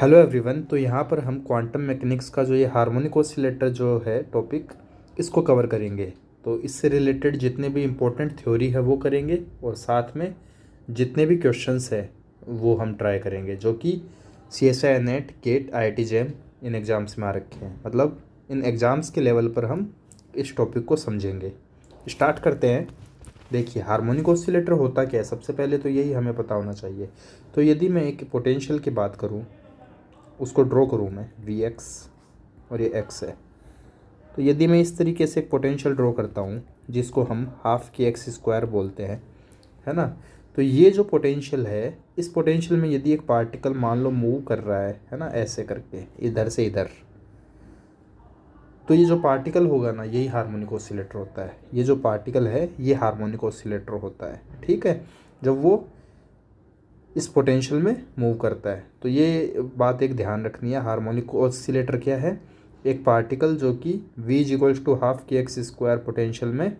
Hello everyone. तो यहाँ पर हम क्वांटम मैकेनिक्स का जो ये हार्मोनिक ऑसिलेटर जो है टॉपिक, इसको कवर करेंगे। तो इससे रिलेटेड जितने भी इम्पोर्टेंट थ्योरी है वो करेंगे, और साथ में जितने भी क्वेश्चंस है वो हम ट्राई करेंगे, जो कि CSI NET GATE IIT JAM इन एग्ज़ाम्स में आ रखे हैं। मतलब इन एग्ज़ाम्स के लेवल पर हम इस टॉपिक को समझेंगे। स्टार्ट करते हैं। देखिए, हार्मोनिक ऑसिलेटर होता क्या है, सबसे पहले तो यही हमें पता होना चाहिए। तो यदि मैं एक पोटेंशियल की बात करूँ, उसको ड्रॉ करूँ मैं Vx, और ये x है। तो यदि मैं इस तरीके से एक पोटेंशियल ड्रॉ करता हूँ जिसको हम हाफ के एक्स स्क्वायर बोलते हैं, है ना। तो ये जो पोटेंशियल है, इस पोटेंशियल में यदि एक पार्टिकल मान लो मूव कर रहा है ना, ऐसे करके इधर से इधर, तो ये जो पार्टिकल होगा ना, यही हार्मोनिक ऑसिलेटर होता है। ये जो पार्टिकल है ये हार्मोनिक ऑसिलेटर होता है, ठीक है, जब वो इस पोटेंशियल में मूव करता है। तो ये बात एक ध्यान रखनी है। हार्मोनिक ऑसिलेटर क्या है? एक पार्टिकल जो कि v equals to half k x square potential में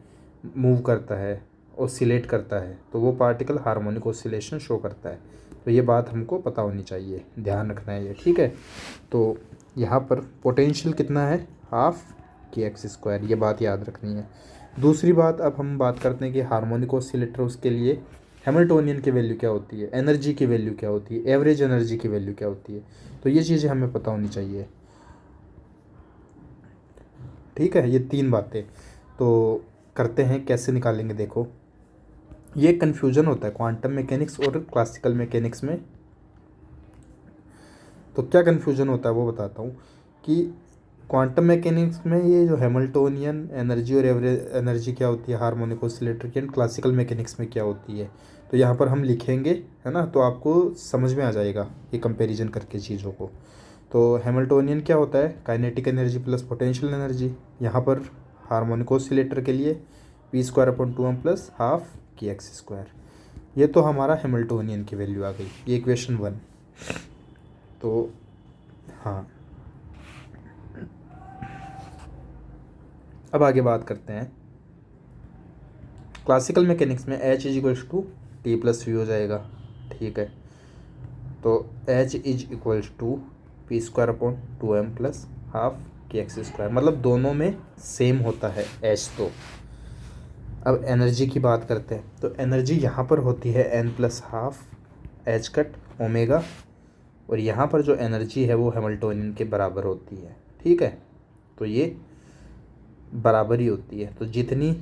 मूव करता है, ऑसिलेट करता है, तो वो पार्टिकल हार्मोनिक ऑसिलेशन शो करता है। तो ये बात हमको पता होनी चाहिए, ध्यान रखना है ये, ठीक है। तो यहाँ पर पोटेंशियल कितना है? हाफ के एक्स स्क्वायर, ये बात याद रखनी है। दूसरी बात, अब हम बात करते हैं कि हार्मोनिक ऑसिलेटर, उसके लिए हैमिल्टोनियन की वैल्यू क्या होती है, एनर्जी की वैल्यू क्या होती है, एवरेज एनर्जी की वैल्यू क्या होती है। तो ये चीज़ें हमें पता होनी चाहिए, ठीक है। ये तीन बातें तो करते हैं, कैसे निकालेंगे देखो। ये कन्फ्यूजन होता है क्वांटम मैकेनिक्स और क्लासिकल मैकेनिक्स में। तो क्या कन्फ्यूजन होता है वो बताता हूँ कि क्वांटम मैकेनिक्स में ये जो हैमिल्टोनियन एनर्जी और एवरेज एनर्जी क्या होती है हार्मोनिक ऑसिलेटर की, एंड क्लासिकल मैकेनिक्स में क्या होती है। तो यहाँ पर हम लिखेंगे, है ना, तो आपको समझ में आ जाएगा ये कंपैरिजन करके चीज़ों को। तो हैमिल्टोनियन क्या होता है? Kinetic energy plus potential energy. यहाँ पर हार्मोनिक ऑसिलेटर के लिए p²/2m plus half k x square. ये तो हमारा हैमिल्टोनियन की वैल्यू आ गई, ये इक्वेशन 1। तो हाँ, अब आगे बात करते हैं। क्लासिकल मैकेनिक्स में H is to T plus V हो जाएगा, ठीक है। तो H is equals to p²/2m plus half k x square, मतलब दोनों में सेम होता है H। तो अब एनर्जी की बात करते हैं। तो एनर्जी यहाँ पर होती है n plus half H cut omega, और यहाँ पर जो एनर्जी है वो हैमिल्टोनियन के बराबर होती है, ठीक है। तो ये बराबर ही होती है। तो जितनी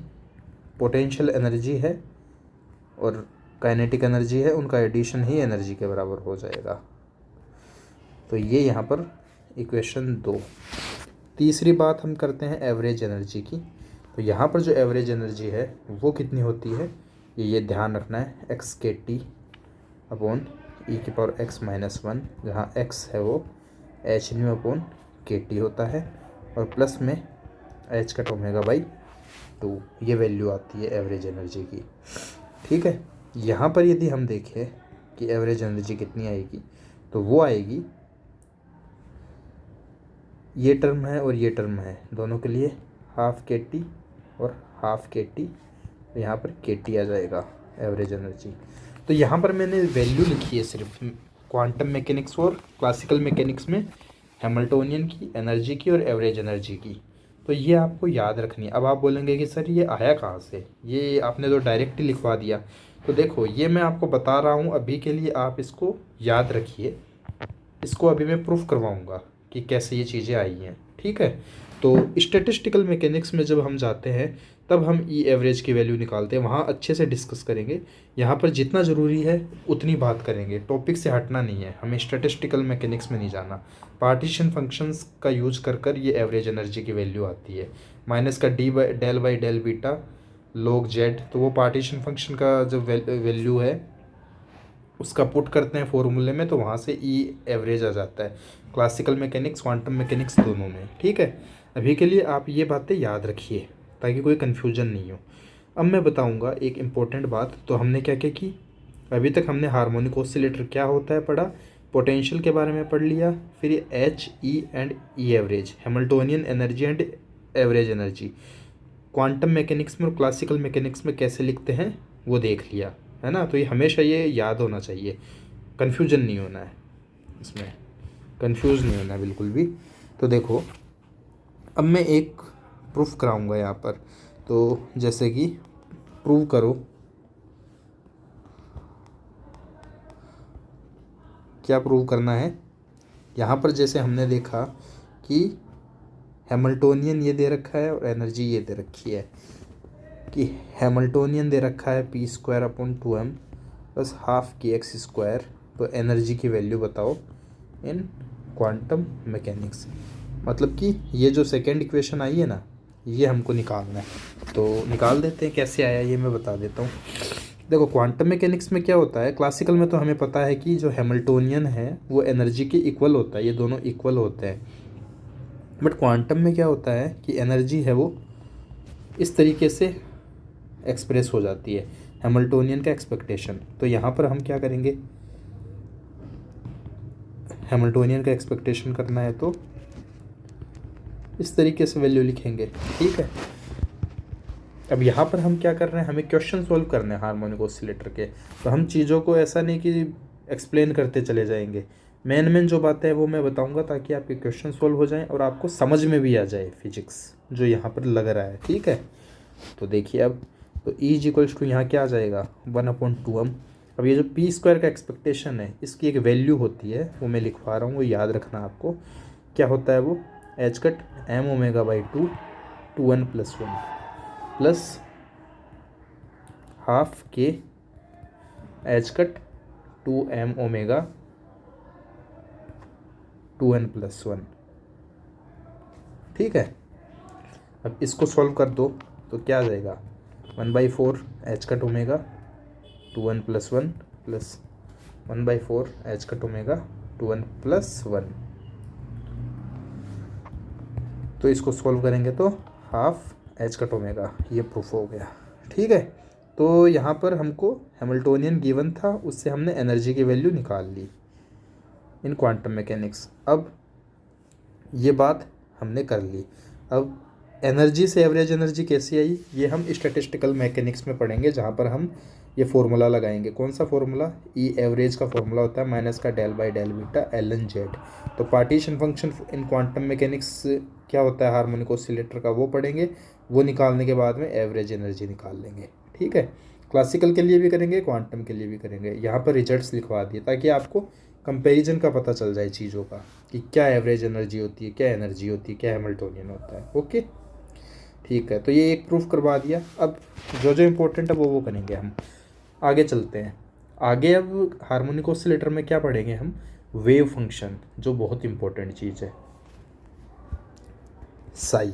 पोटेंशियल एनर्जी है और काइनेटिक एनर्जी है, उनका एडिशन ही एनर्जी के बराबर हो जाएगा। तो ये यहाँ पर इक्वेशन 2। तीसरी बात हम करते हैं एवरेज एनर्जी की। तो यहाँ पर जो एवरेज एनर्जी है वो कितनी होती है, ये ध्यान रखना है, एक्स के टी अपॉन e⁻x−1, जहाँ x है वो h/k_T होता है, और प्लस में h कट ω/2, ये वैल्यू आती है एवरेज एनर्जी की, ठीक है। यहाँ पर यदि हम देखें कि एवरेज एनर्जी कितनी आएगी, तो वो आएगी, ये टर्म है और ये टर्म है, दोनों के लिए हाफ के टी और हाफ के टी, यहाँ पर के टी आ जाएगा एवरेज एनर्जी। तो यहाँ पर मैंने वैल्यू लिखी है सिर्फ क्वांटम मैकेनिक्स और क्लासिकल मैकेनिक्स में हैमिल्टोनियन की, एनर्जी की और एवरेज एनर्जी की। तो ये आपको याद रखनी है। अब आप बोलेंगे कि सर ये आया कहाँ से, ये आपने तो डायरेक्ट ही लिखवा दिया। तो देखो, ये मैं आपको बता रहा हूँ अभी के लिए, आप इसको याद रखिए। इसको अभी मैं प्रूफ करवाऊँगा कि कैसे ये चीज़ें आई हैं, ठीक है। तो स्टैटिस्टिकल मैकेनिक्स में जब हम जाते हैं तब हम ई एवरेज की वैल्यू निकालते हैं, वहाँ अच्छे से डिस्कस करेंगे। यहाँ पर जितना ज़रूरी है उतनी बात करेंगे, टॉपिक से हटना नहीं है, हमें स्टैटिस्टिकल मैकेनिक्स में नहीं जाना। पार्टीशन फंक्शंस का यूज कर ये एवरेज एनर्जी की वैल्यू आती है। माइनस का d/del बीटा log z, तो वो पार्टीशन फंक्शन का जो वैल्यू है उसका पुट करते हैं फॉर्मूले में, तो वहाँ से ई एवरेज आ जाता है क्लासिकल मैकेनिक्स क्वांटम मैकेनिक्स दोनों में, ठीक है। अभी के लिए आप ये बातें याद रखिए ताकि कोई कन्फ्यूजन नहीं हो। अब मैं बताऊंगा एक इम्पोर्टेंट बात। तो हमने क्या क्या की, अभी तक हमने हार्मोनिक ऑसिलेटर क्या होता है पढ़ा, पोटेंशियल के बारे में पढ़ लिया, फिर ये H E and E average, Hamiltonian energy and average energy, quantum mechanics में और क्लासिकल मैकेनिक्स में कैसे लिखते हैं वो देख लिया, है ना। तो ये हमेशा ये याद होना चाहिए, कन्फ्यूजन नहीं होना है इसमें। कंफ्यूज नहीं होना बिल्कुल भी। तो देखो अब मैं एक प्रूफ कराऊंगा यहाँ पर। तो जैसे कि प्रूव करो, क्या प्रूव करना है। यहाँ पर जैसे हमने देखा कि हैमिल्टोनियन ये दे रखा है और एनर्जी ये दे रखी है कि हैमिल्टोनियन दे रखा है p²/2m प्लस हाफ kx²। तो एनर्जी की वैल्यू बताओ इन क्वांटम मैकेनिक्स। मतलब कि ये जो सेकेंड इक्वेशन आई है ना, ये हमको निकालना है। तो निकाल देते हैं, कैसे आया ये मैं बता देता हूँ। देखो क्वांटम मैकेनिक्स में क्या होता है, क्लासिकल में तो हमें पता है कि जो हैमिल्टोनियन है वो एनर्जी के इक्वल होता है, ये दोनों इक्वल होते हैं। बट क्वांटम में क्या होता है कि एनर्जी है वो इस तरीके से एक्सप्रेस हो जाती है, हैमिल्टोनियन का एक्सपेक्टेशन। तो यहाँ पर हम क्या करेंगे, हैमिल्टोनियन का एक्सपेक्टेशन करना है तो इस तरीके से वैल्यू लिखेंगे, ठीक है। अब यहाँ पर हम क्या कर रहे हैं, हमें क्वेश्चन सॉल्व करने हैं हार्मोनिक ऑसिलेटर के। तो हम चीज़ों को ऐसा नहीं कि एक्सप्लेन करते चले जाएंगे, मेन जो बातें हैं वो मैं बताऊंगा ताकि आपके क्वेश्चन सॉल्व हो जाएं और आपको समझ में भी आ जाए फिजिक्स जो यहाँ पर लग रहा है, ठीक है। तो देखिए अब, तो E= यहाँ क्या आ जाएगा 1/2m। अब ये जो p² का एक्सपेक्टेशन है इसकी एक वैल्यू होती है, वो मैं लिखवा रहा हूँ, वो याद रखना आपको। क्या होता है वो, h⁻m⍵/2 2n + 1 plus half k h⁻2m⍵ 2n + 1, ठीक है। अब इसको सॉल्व कर दो तो क्या आ जाएगा 1/4 h⁻ 2n + 1 plus 1/4 h⁻ 2n + 1। तो इसको सॉल्व करेंगे तो हाफ h⁻, ये प्रूफ हो गया, ठीक है। तो यहाँ पर हमको हैमिल्टोनियन गिवन था, उससे हमने एनर्जी की वैल्यू निकाल ली इन क्वांटम मैकेनिक्स। अब ये बात हमने कर ली। अब एनर्जी से एवरेज एनर्जी कैसी आई, ये हम स्टैटिस्टिकल मैकेनिक्स में पढ़ेंगे, जहाँ पर हम ये फॉर्मूला लगाएंगे। कौन सा फॉर्मूला, ई एवरेज का फॉर्मूला होता है -del/del β ln/z। तो partition function in quantum mechanics क्या होता है हार्मोनिक ऑसिलेटर का, वो पढ़ेंगे। वो निकालने के बाद में एवरेज एनर्जी निकाल लेंगे, ठीक है। क्लासिकल के लिए भी करेंगे, क्वांटम के लिए भी करेंगे। यहाँ पर रिजल्ट्स लिखवा दिए ताकि आपको कंपैरिजन का पता चल जाए चीज़ों का कि क्या एवरेज एनर्जी होती है, क्या एनर्जी होती है, क्या हैमिल्टोनियन होता है, ओके, ठीक है। तो ये एक प्रूफ करवा दिया। अब जो जो इम्पोर्टेंट है वो करेंगे हम। आगे चलते हैं आगे। अब हार्मोनिक ऑसिलेटर में क्या पढ़ेंगे हम, वेव फंक्शन, जो बहुत इंपॉर्टेंट चीज़ है, Sai.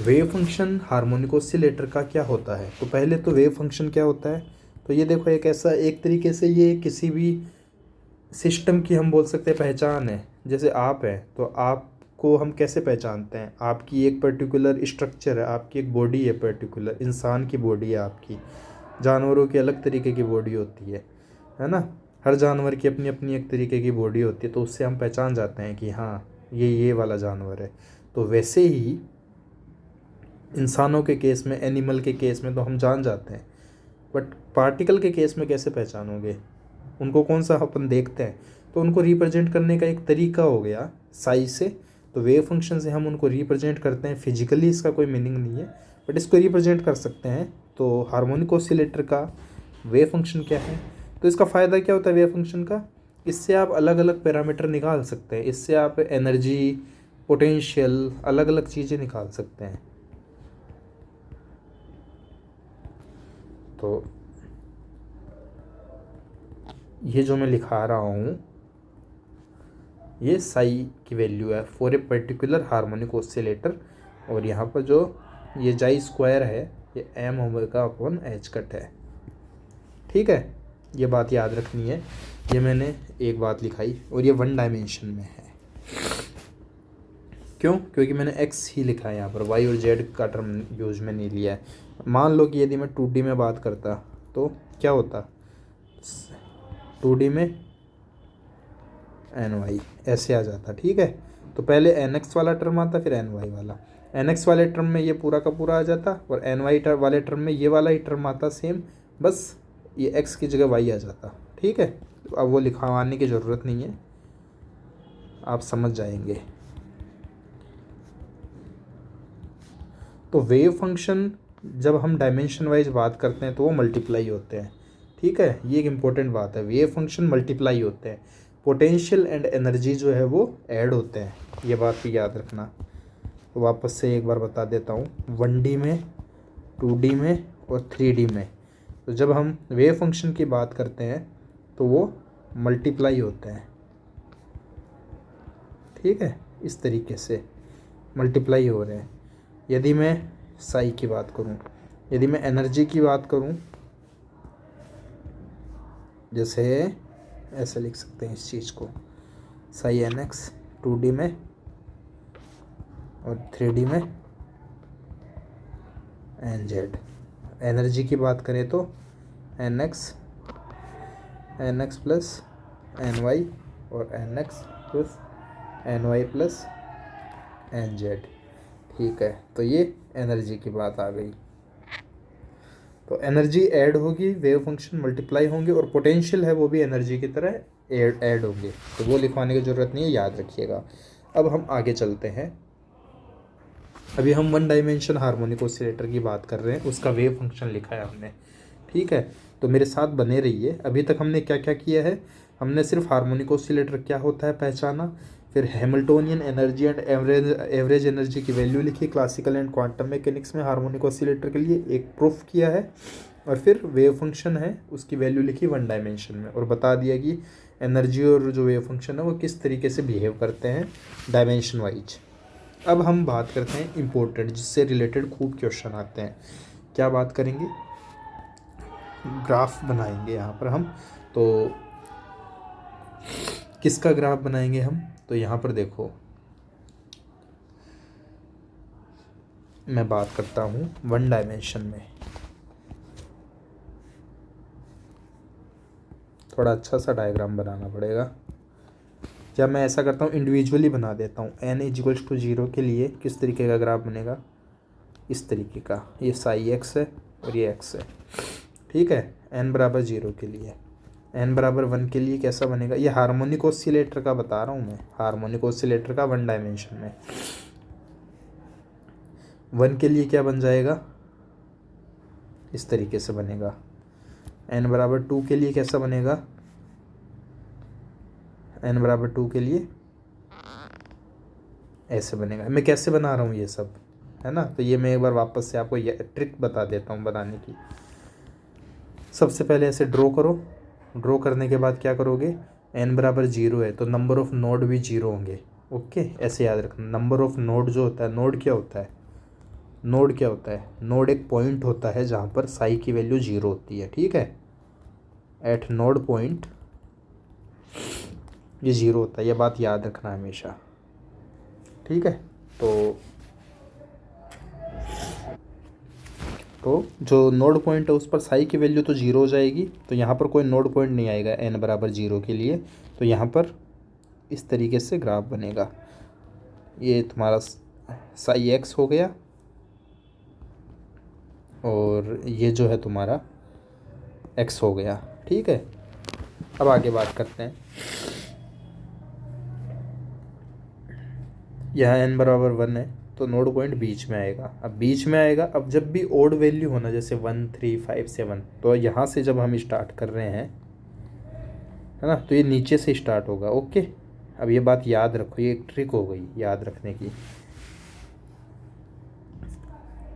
Wave function harmonic oscillator का क्या होता है। तो पहले तो वेव फंक्शन क्या होता है, तो ये देखो एक ऐसा, एक तरीके से ये किसी भी सिस्टम की हम बोल सकते हैं पहचान है। जैसे आप हैं तो आपको हम कैसे पहचानते हैं, आपकी एक पर्टिकुलर स्ट्रक्चर है, आपकी एक बॉडी है, पर्टिकुलर इंसान की बॉडी है आपकी, जानवरों की अलग तरीके की बॉडी होती है ना। हर जानवर की अपनी अपनी एक तरीके की बॉडी होती है, तो उससे हम पहचान जाते हैं कि हाँ ये वाला जानवर है। तो वैसे ही इंसानों के केस में, एनिमल के केस में तो हम जान जाते हैं, बट पार्टिकल के केस में कैसे पहचानोगे, उनको कौन सा अपन देखते हैं। तो उनको रिप्रेजेंट करने का एक तरीका हो गया साइज से। तो वेव फंक्शन से हम उनको रिप्रेजेंट करते हैं। फिजिकली इसका कोई मीनिंग नहीं है, बट इसको रिप्रेजेंट कर सकते हैं। तो हार्मोनिक ऑसिलेटर का वेव फंक्शन क्या है, तो इसका फ़ायदा क्या होता है वेव फंक्शन का, इससे आप अलग अलग पैरामीटर निकाल सकते हैं। इससे आप एनर्जी, पोटेंशियल, अलग अलग चीज़ें निकाल सकते हैं। तो ये जो मैं लिखा रहा हूँ, ये साई की वैल्यू है for a particular harmonic oscillator. और यहाँ पर जो ये जाई स्क्वायर है, ये m⍵/h है, ठीक है। ये बात याद रखनी है। ये मैंने एक बात लिखाई और ये 1 डायमेंशन में है। क्यों, क्योंकि मैंने x ही लिखा है यहाँ पर, y और z का टर्म यूज में नहीं लिया है। मान लो कि यदि मैं 2D में बात करता तो क्या होता, 2D में ny ऐसे आ जाता, ठीक है। तो पहले nx वाला टर्म आता, फिर ny वाला। nx वाले टर्म में ये पूरा का पूरा आ जाता और ny वाले टर्म में ये वाला ही टर्म आता सेम, बस ये x की जगह y आ जाता, ठीक है। तो अब वो लिखवाने की ज़रूरत नहीं है। आप समझ जाएंगे। तो वेव फंक्शन जब हम डायमेंशन वाइज बात करते हैं तो वो मल्टीप्लाई होते हैं, ठीक है। ये एक इम्पोर्टेंट बात है, वेव फंक्शन मल्टीप्लाई होते हैं, पोटेंशियल एंड एनर्जी जो है वो ऐड होते हैं, ये बात भी याद रखना। तो वापस से एक बार बता देता हूँ, 1D में, 2D में और 3D में। तो जब हम वेव फंक्शन की बात करते हैं तो वो मल्टीप्लाई होते हैं, ठीक है, इस तरीके से मल्टीप्लाई हो रहे हैं। यदि मैं साई की बात करूं, यदि मैं एनर्जी की बात करूं, जैसे ऐसे लिख सकते हैं इस चीज़ को, साई एन एक्स 2D में और 3D में एन जेड। एनर्जी की बात करें तो n x plus n y और n x plus n y plus n z, ठीक है। तो ये एनर्जी की बात आ गई। तो एनर्जी ऐड होगी, वेव फंक्शन मल्टीप्लाई होंगे, और पोटेंशियल है वो भी एनर्जी की तरह ऐड होंगे। तो वो लिखवाने की ज़रूरत नहीं है, याद रखिएगा। अब हम आगे चलते हैं। अभी हम वन डायमेंशन हार्मोनिक ऑसिलेटर की बात कर रहे हैं, उसका वेव फंक्शन लिखा है हमने, ठीक है। तो मेरे साथ बने रहिए। अभी तक हमने क्या क्या किया है, हमने सिर्फ हार्मोनिक ऑसिलेटर क्या होता है पहचाना, फिर Hamiltonian energy and average energy की वैल्यू लिखी क्लासिकल एंड क्वांटम मैकेनिक्स में हार्मोनिक ऑसिलेटर के लिए, एक प्रूफ किया है, और फिर वेव फंक्शन है उसकी वैल्यू लिखी वन डायमेंशन में, और बता दिया कि एनर्जी और जो वेव फंक्शन है वो किस तरीके से बिहेव करते हैं डायमेंशन वाइज। अब हम बात करते हैं इम्पोर्टेंट, जिससे रिलेटेड खूब क्वेश्चन आते हैं। क्या बात करेंगे, ग्राफ बनाएंगे यहाँ पर हम। तो किसका ग्राफ बनाएंगे हम, तो यहाँ पर देखो मैं बात करता हूँ वन डायमेंशन में। थोड़ा अच्छा सा डायग्राम बनाना पड़ेगा। जब मैं ऐसा करता हूँ इंडिविजुअली बना देता हूँ, n इक्वल्स टू 0 के लिए किस तरीके का ग्राफ बनेगा, इस तरीके का। ये साई एक्स है और ये एक्स है, ठीक है। n बराबर 0 के लिए, n बराबर 1 के लिए कैसा बनेगा, ये हार्मोनिक ऑसिलेटर का बता रहा हूँ मैं, हार्मोनिक ऑसिलेटर का वन डायमेंशन में। 1 के लिए क्या बन जाएगा, इस तरीके से बनेगा। n बराबर 2 के लिए कैसा बनेगा, n बराबर 2 के लिए ऐसे बनेगा। मैं कैसे बना रहा हूँ ये सब, है ना। तो ये मैं एक बार वापस से आपको ये ट्रिक बता देता हूँ बनाने की। सबसे पहले ऐसे ड्रॉ करो, ड्रॉ करने के बाद क्या करोगे, n बराबर 0 है तो नंबर ऑफ नोड भी 0 होंगे, ओके। ऐसे याद रखना, नंबर ऑफ नोड जो होता है, नोड क्या होता है, नोड क्या होता है, नोड एक पॉइंट होता है जहाँ पर साई की वैल्यू 0 होती है, ठीक है। एट नोड पॉइंट ये 0 होता है, ये बात याद रखना हमेशा, ठीक है। तो जो नोड पॉइंट है उस पर साई की वैल्यू तो 0 हो जाएगी, तो यहाँ पर कोई नोड पॉइंट नहीं आएगा n बराबर 0 के लिए। तो यहाँ पर इस तरीके से ग्राफ बनेगा। ये तुम्हारा साई एक्स हो गया, और ये जो है तुम्हारा एक्स हो गया, ठीक है। अब आगे बात करते हैं। यहाँ n बराबर 1 है तो नोड पॉइंट बीच में आएगा। अब बीच में आएगा, अब जब भी ओड वैल्यू होना, जैसे 1 3 5 7, तो यहाँ से जब हम स्टार्ट कर रहे हैं, है ना, तो ये नीचे से स्टार्ट होगा, ओके। अब ये बात याद रखो, ये एक ट्रिक हो गई याद रखने की।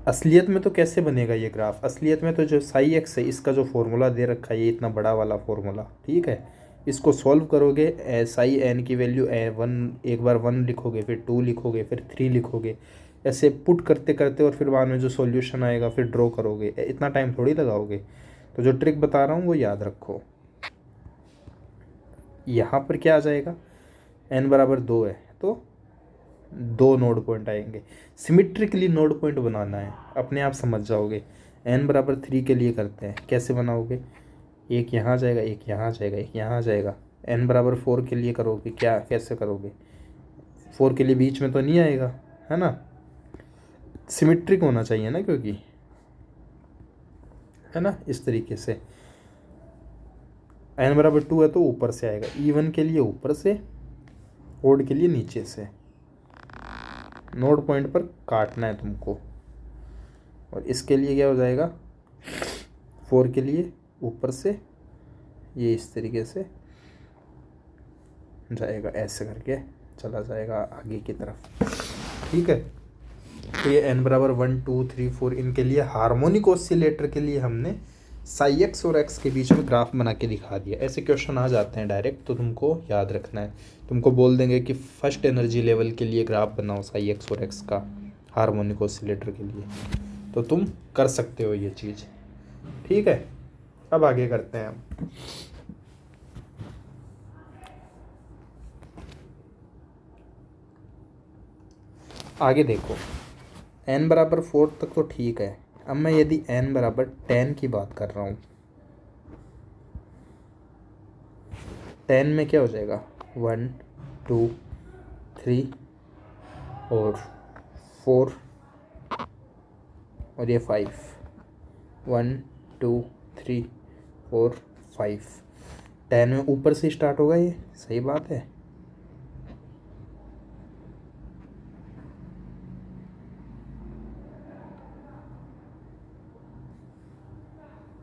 असलियत में तो कैसे बनेगा ये ग्राफ, असलियत में तो जो साई एक्स है इसका जो फॉर्मूला दे रखा है, ये इतना बड़ा वाला फॉर्मूला, ठीक है। इसको सॉल्व करोगे, साई एन की वैल्यू 1, एक बार 1 लिखोगे, फिर 2 लिखोगे, फिर 3 लिखोगे, ऐसे पुट करते करते, और फिर बाद में जो सॉल्यूशन आएगा फिर ड्रॉ करोगे। इतना टाइम थोड़ी लगाओगे। तो जो ट्रिक बता रहा हूँ वो याद रखो। यहाँ पर क्या आ जाएगा, n बराबर 2 है तो 2 नोड पॉइंट आएंगे। सिमिट्रिकली नोड पॉइंट बनाना है, अपने आप समझ जाओगे। n बराबर 3 के लिए करते हैं, कैसे बनाओगे, एक यहाँ जाएगा, एक यहाँ जाएगा, एक यहाँ जाएगा। n बराबर 4 के लिए करोगे, क्या कैसे करोगे, 4 के लिए बीच में तो नहीं आएगा, है ना। सिमिट्रिक होना चाहिए ना, क्योंकि, है ना, इस तरीके से। n बराबर 2 है तो ऊपर से आएगा, E1 के लिए ऊपर से, ओड के लिए नीचे से नोड पॉइंट पर काटना है तुमको, और इसके लिए क्या हो जाएगा, 4 के लिए ऊपर से ये इस तरीके से जाएगा, ऐसे करके चला जाएगा आगे की तरफ। ठीक है, तो ये n बराबर 1 2 3 4 इनके लिए हार्मोनिक ऑसिलेटर के लिए हमने साई एक्स और एक्स के बीच में ग्राफ बना के दिखा दिया। ऐसे क्वेश्चन आ जाते हैं डायरेक्ट, तो तुमको याद रखना है। तुमको बोल देंगे कि फर्स्ट एनर्जी लेवल के लिए ग्राफ बनाओ साई एक्स और एक्स का हार्मोनिक ऑसिलेटर के लिए, तो तुम कर सकते हो ये चीज़। ठीक है, अब आगे करते हैं हम। आगे देखो, n बराबर 4 तक तो ठीक है। अब मैं यदि n बराबर 10 की बात कर रहा हूँ, 10 में क्या हो जाएगा, 1 2 3 और 4 और ये 5, 1 2 3 4 5, 10 में ऊपर से स्टार्ट होगा, ये सही बात है।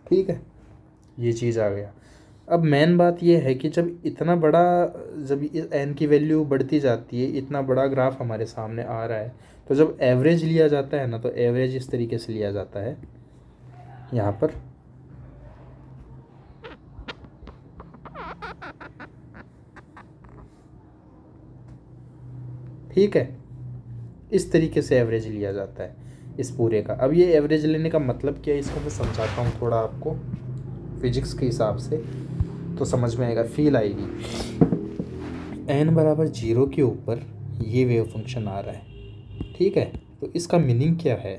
ठीक है, ये चीज़ आ गया। अब मेन बात ये है कि जब इतना बड़ा, जब एन की वैल्यू बढ़ती जाती है, इतना बड़ा ग्राफ हमारे सामने आ रहा है, तो जब एवरेज लिया जाता है ना, तो एवरेज इस तरीके से लिया जाता है यहाँ पर। ठीक है, इस तरीके से एवरेज लिया जाता है इस पूरे का। अब ये एवरेज लेने का मतलब क्या है, इसको मैं समझाता हूँ थोड़ा आपको फिजिक्स के हिसाब से, तो समझ में आएगा, फील आएगी। n बराबर 0 के ऊपर ये वेव फंक्शन आ रहा है। ठीक है, तो इसका मीनिंग क्या है,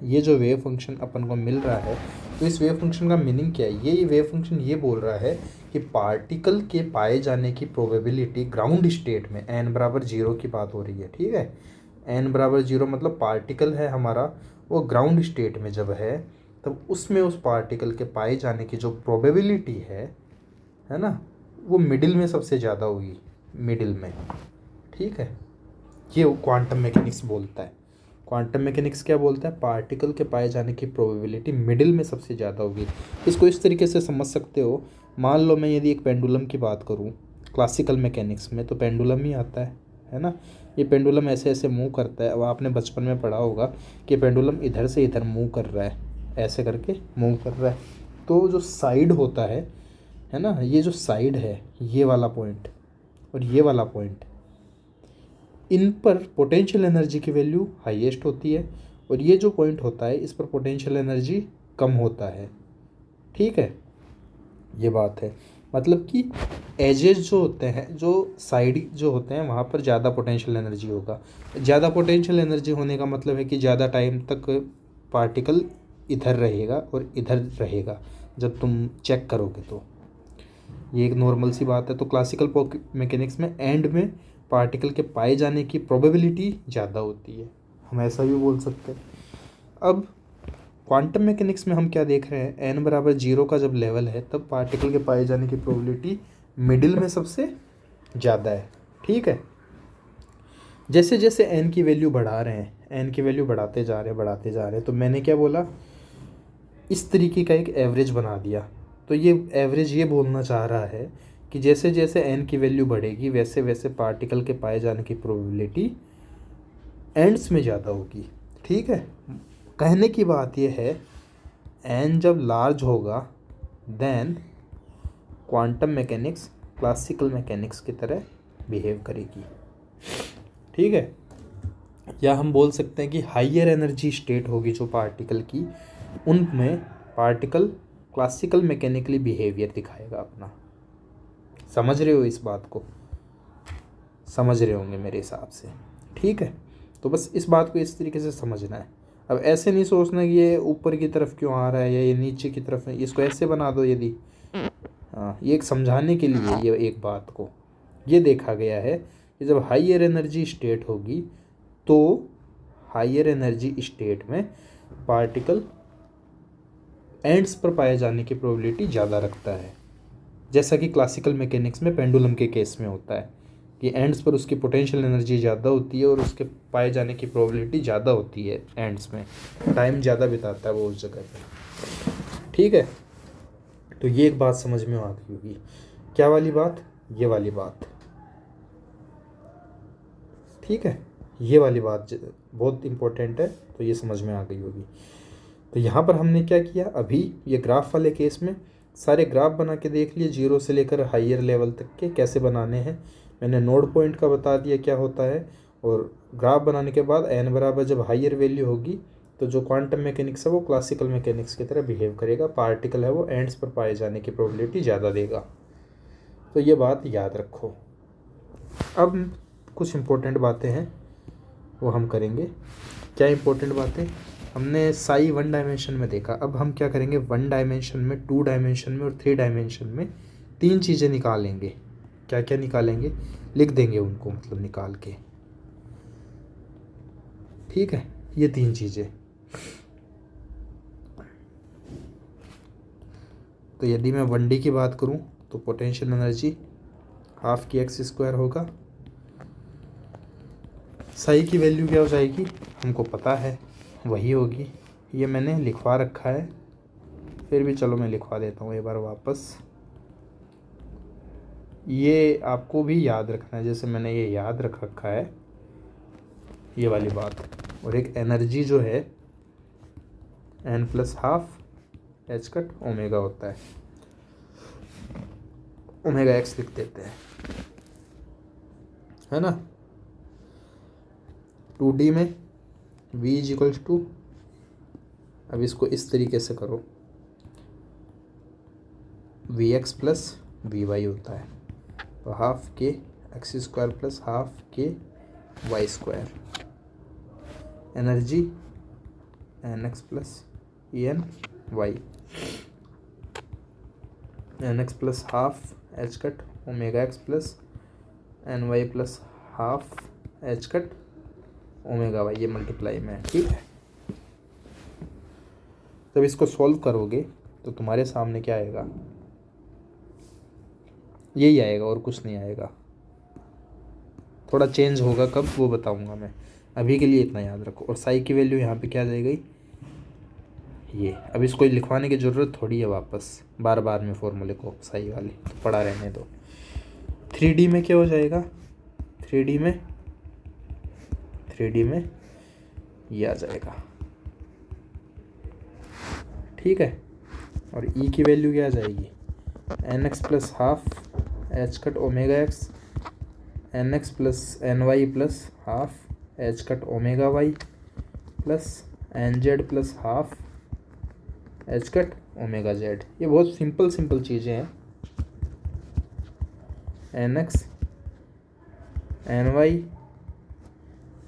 ये जो वेव फंक्शन अपन को मिल रहा है, तो इस वेव फंक्शन का मीनिंग क्या है। ये वेव फंक्शन ये बोल रहा है कि पार्टिकल के पाए जाने की प्रोबेबिलिटी ग्राउंड स्टेट में, n बराबर 0 की बात हो रही है। ठीक है, n बराबर 0 मतलब पार्टिकल है हमारा, वो ग्राउंड स्टेट में जब है, तब उसमें उस पार्टिकल के पाए जाने की जो प्रोबेबिलिटी है ना, वो मिडिल में सबसे ज़्यादा होगी, मिडिल में। ठीक है, ये क्वांटम मैकेनिक्स बोलता है। क्वांटम मैकेनिक्स क्या बोलता है, पार्टिकल के पाए जाने की प्रोबेबिलिटी मिडिल में सबसे ज़्यादा होगी। इसको इस तरीके से समझ सकते हो, मान लो मैं यदि एक पेंडुलम की बात करूँ क्लासिकल मैकेनिक्स में, तो पेंडुलम ही आता है ना। ये पेंडुलम ऐसे ऐसे मूव करता है। अब आपने बचपन में पढ़ा होगा कि पेंडुलम इधर से इधर मूव कर रहा है, ऐसे करके मूव कर रहा है। तो जो साइड होता है ना, ये जो साइड है, ये वाला पॉइंट और ये वाला पॉइंट, इन पर पोटेंशियल एनर्जी की वैल्यू हाईएस्ट होती है, और ये जो पॉइंट होता है इस पर पोटेंशियल एनर्जी कम होता है। ठीक है, ये बात है। मतलब कि एजेस जो होते हैं, जो साइड जो होते हैं, वहाँ पर ज़्यादा पोटेंशियल एनर्जी होगा। ज़्यादा पोटेंशियल एनर्जी होने का मतलब है कि ज़्यादा टाइम तक पार्टिकल इधर रहेगा और इधर रहेगा जब तुम चेक करोगे, तो ये एक नॉर्मल सी बात है। तो क्लासिकल मैकेनिक्स में एंड में पार्टिकल के पाए जाने की प्रोबेबिलिटी ज़्यादा होती है, हम ऐसा भी बोल सकते हैं। अब क्वांटम मैकेनिक्स में हम क्या देख रहे हैं, n बराबर 0 का जब लेवल है, तब पार्टिकल के पाए जाने की प्रोबेबिलिटी मिडिल में सबसे ज़्यादा है। ठीक है, जैसे जैसे n की वैल्यू बढ़ा रहे हैं, n की वैल्यू बढ़ाते जा रहे हैं, तो मैंने क्या बोला, इस तरीके का एक एवरेज बना दिया। तो ये एवरेज ये बोलना चाह रहा है कि जैसे जैसे n की वैल्यू बढ़ेगी, वैसे वैसे पार्टिकल के पाए जाने की प्रोबेबिलिटी एंड्स में ज़्यादा होगी। ठीक है, कहने की बात यह है, n जब लार्ज होगा then quantum mechanics classical mechanics की तरह बिहेव करेगी। ठीक है, या हम बोल सकते हैं कि हाइयर एनर्जी स्टेट होगी जो पार्टिकल की, उनमें पार्टिकल क्लासिकल मैकेनिकली बिहेवियर दिखाएगा अपना। समझ रहे हो इस बात को, समझ रहे होंगे मेरे हिसाब से। ठीक है, तो बस इस बात को इस तरीके से समझना है। अब ऐसे नहीं सोचना कि ये ऊपर की तरफ क्यों आ रहा है या ये नीचे की तरफ है, इसको ऐसे बना दो यदि। हाँ, ये एक समझाने के लिए, ये एक बात को ये देखा गया है कि जब हाइयर एनर्जी स्टेट होगी, तो हाइयर एनर्जी स्टेट में पार्टिकल एंड्स पर पाए जाने की प्रोबेबिलिटी ज़्यादा रखता है। जैसा कि क्लासिकल मैकेनिक्स में पेंडुलम के केस में होता है कि एंड्स पर उसकी पोटेंशियल एनर्जी ज़्यादा होती है और उसके पाए जाने की प्रोबेबिलिटी ज़्यादा होती है, एंड्स में टाइम ज़्यादा बिताता है वो उस जगह पर। ठीक है, तो ये एक बात समझ में आ गई होगी। क्या वाली बात? ये वाली बात। ठीक है, ये वाली बात बहुत इम्पोर्टेंट है, तो ये समझ में आ गई होगी। तो यहाँ पर हमने क्या किया, अभी ये ग्राफ वाले केस में सारे ग्राफ बना के देख लिए, जीरो से लेकर हाइयर लेवल तक के कैसे बनाने हैं। मैंने नोड पॉइंट का बता दिया क्या होता है, और ग्राफ बनाने के बाद n बराबर जब हाइयर वैल्यू होगी तो जो क्वांटम मैकेनिक्स है वो क्लासिकल मैकेनिक्स की तरह बिहेव करेगा, पार्टिकल है वो एंड्स पर पाए जाने की प्रोबेबिलिटी ज़्यादा देगा। तो ये बात याद रखो। अब कुछ इम्पोर्टेंट बातें हैं वो हम करेंगे। क्या इम्पोर्टेंट बातें? हमने साई 1 डायमेंशन में देखा, अब हम क्या करेंगे 1 डायमेंशन में, 2 डायमेंशन में और 3 डायमेंशन में 3 चीज़ें निकालेंगे। क्या क्या निकालेंगे? लिख देंगे उनको, मतलब निकाल के। ठीक है, ये 3 चीज़ें। तो यदि मैं 1D की बात करूं तो पोटेंशियल एनर्जी हाफ की एक्स स्क्वायर होगा। साई की वैल्यू क्या हो जाएगी हमको पता है, वही होगी। ये मैंने लिखवा रखा है, फिर भी चलो मैं लिखवा देता हूँ एक बार वापस। ये आपको भी याद रखना है, जैसे मैंने ये याद रख रखा है ये वाली बात। और एक एनर्जी जो है n plus half h cut omega होता है, ओमेगा एक्स लिख देते हैं, है ना। 2D में v इज इक्वल्स टू, अब इसको इस तरीके से करो, V x plus V y होता है, तो half k x square plus half k y square. Energy n x plus E n y, n x plus half h cut omega x plus n y plus half h cut omega y, ये multiply में है। ठीक है, जब इसको solve करोगे तो तुम्हारे सामने क्या आएगा, यही आएगा और कुछ नहीं आएगा। थोड़ा चेंज होगा कब वो बताऊंगा मैं, अभी के लिए इतना याद रखो। और साई की वैल्यू यहाँ पे क्या आ जाएगी, ये। अब इसको लिखवाने की ज़रूरत थोड़ी है वापस बार बार में फॉर्मूले को, साई वाले तो पढ़ा रहने दो। 3D में क्या हो जाएगा, 3D में ये आ जाएगा। ठीक है, और ई की वैल्यू क्या आ जाएगी, n x plus half h cut omega x, n x plus n y plus half h cut omega y plus n z plus half h cut omega z. ये बहुत सिंपल चीज़ें हैं। N x n y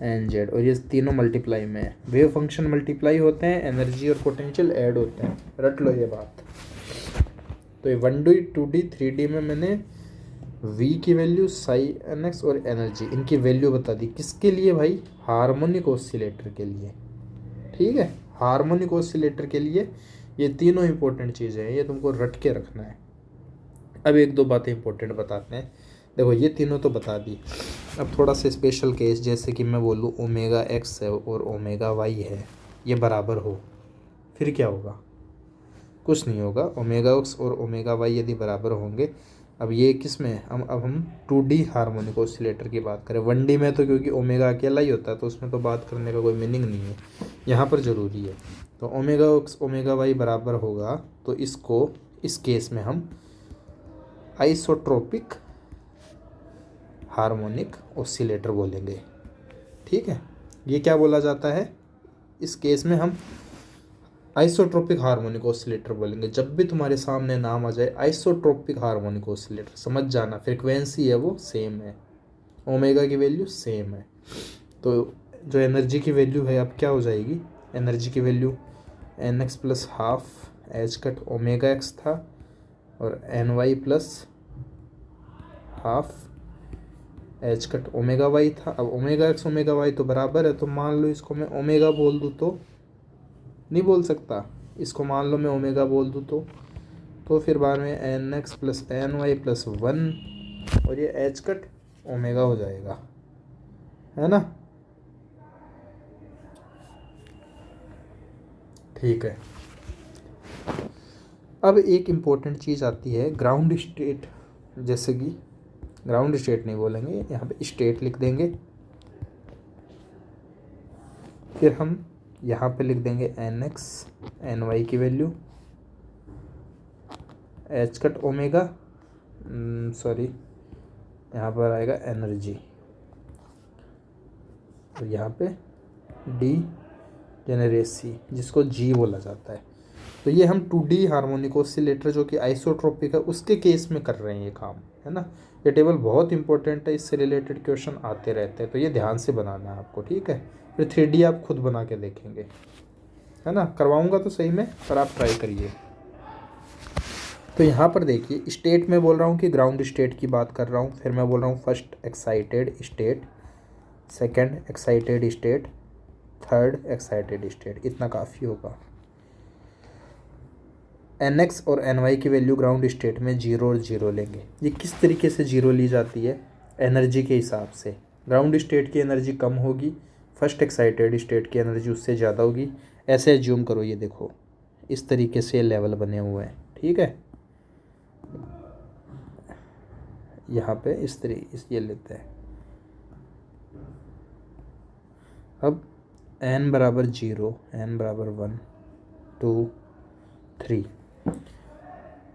n z, और ये तीनों multiply में है। Wave function multiply होते हैं, एनर्जी और पोटेंशियल ऐड होते हैं, रट लो ये बात। तो ये 1D 2D 3D में मैंने v की वैल्यू, साई एन एक्स और एनर्जी, इनकी वैल्यू बता दी। किसके लिए भाई, हार्मोनिक ऑसिलेटर के लिए। ठीक है, हार्मोनिक ऑसिलेटर के लिए ये तीनों इंपॉर्टेंट चीज़ें हैं, ये तुमको रट के रखना है। अब एक दो बातें इंपॉर्टेंट बताते हैं। देखो ये तीनों तो बता दी, अब थोड़ा सा स्पेशल केस, जैसे कि मैं बोलूँ ओमेगा एक्स है और ओमेगा वाई है, ये बराबर हो, फिर क्या होगा, कुछ नहीं होगा। ओमेगा एक्स और ओमेगा वाई यदि बराबर होंगे, अब ये किस में अब हम 2D हार्मोनिक ऑसिलेटर की बात करें। 1D में तो क्योंकि ओमेगा अकेला ही होता है तो उसमें तो बात करने का कोई मीनिंग नहीं है, यहाँ पर ज़रूरी है। तो ओमेगा एक्स ओमेगा वाई बराबर होगा, तो इसको इस केस में हम आइसोट्रोपिक हार्मोनिक ऑसिलेटर बोलेंगे। ठीक है, ये क्या बोला जाता है, इस केस में हम आइसोट्रोपिक हार्मोनिक ऑसिलेटर बोलेंगे। जब भी तुम्हारे सामने नाम आ जाए आइसोट्रोपिक हार्मोनिक ऑसिलेटर, समझ जाना फ्रीक्वेंसी है वो सेम है, ओमेगा की वैल्यू सेम है। तो जो एनर्जी की वैल्यू है अब क्या हो जाएगी, एनर्जी की value n x plus half h cut omega x था, और n y plus half h cut omega y था। अब ओमेगा एक्स ओमेगा वाई तो बराबर है, तो मान लो इसको मैं ओमेगा बोल दूँ तो नहीं बोल सकता, इसको मान लो मैं ओमेगा बोल दूँ तो तो फिर बाद में n x plus n y plus 1 और ये एच कट ओमेगा हो जाएगा, है ना। ठीक है। अब एक इम्पोर्टेंट चीज़ आती है ग्राउंड स्टेट। जैसे कि ग्राउंड स्टेट नहीं बोलेंगे, यहाँ पे स्टेट लिख देंगे। फिर हम यहाँ पे लिख देंगे एन एक्स एन वाई की value, H cut omega, sorry यहाँ पर आएगा एनर्जी, और यहाँ पे डी जेनरेसी जिसको जी बोला जाता है। तो ये हम 2D हार्मोनिक ऑसिलेटर जो कि आइसोट्रोपिक है उसके केस में कर रहे हैं ये काम, है ना। ये टेबल बहुत इंपॉर्टेंट है, इससे रिलेटेड क्वेश्चन आते रहते हैं, तो ये ध्यान से बनाना है आपको, ठीक है। फिर 3D आप खुद बना के देखेंगे, है ना। करवाऊंगा तो सही में, पर आप ट्राई करिए। तो यहाँ पर देखिए स्टेट में बोल रहा हूँ कि ग्राउंड स्टेट की बात कर रहा हूँ। फिर मैं बोल रहा हूँ first excited state, second excited state, third excited state, इतना काफ़ी होगा। एन एक्स और एन वाई की वैल्यू ग्राउंड स्टेट में 0 और 0 लेंगे। ये किस तरीके से 0 ली जाती है? एनर्जी के हिसाब से। ग्राउंड स्टेट की एनर्जी कम होगी, फर्स्ट एक्साइटेड स्टेट की एनर्जी उससे ज़्यादा होगी। ऐसे एज्यूम करो, ये देखो इस तरीके से लेवल बने हुए हैं, ठीक है। यहाँ पे इस तरीके ये लेते हैं। अब n बराबर 0, n बराबर 1, 2, 3,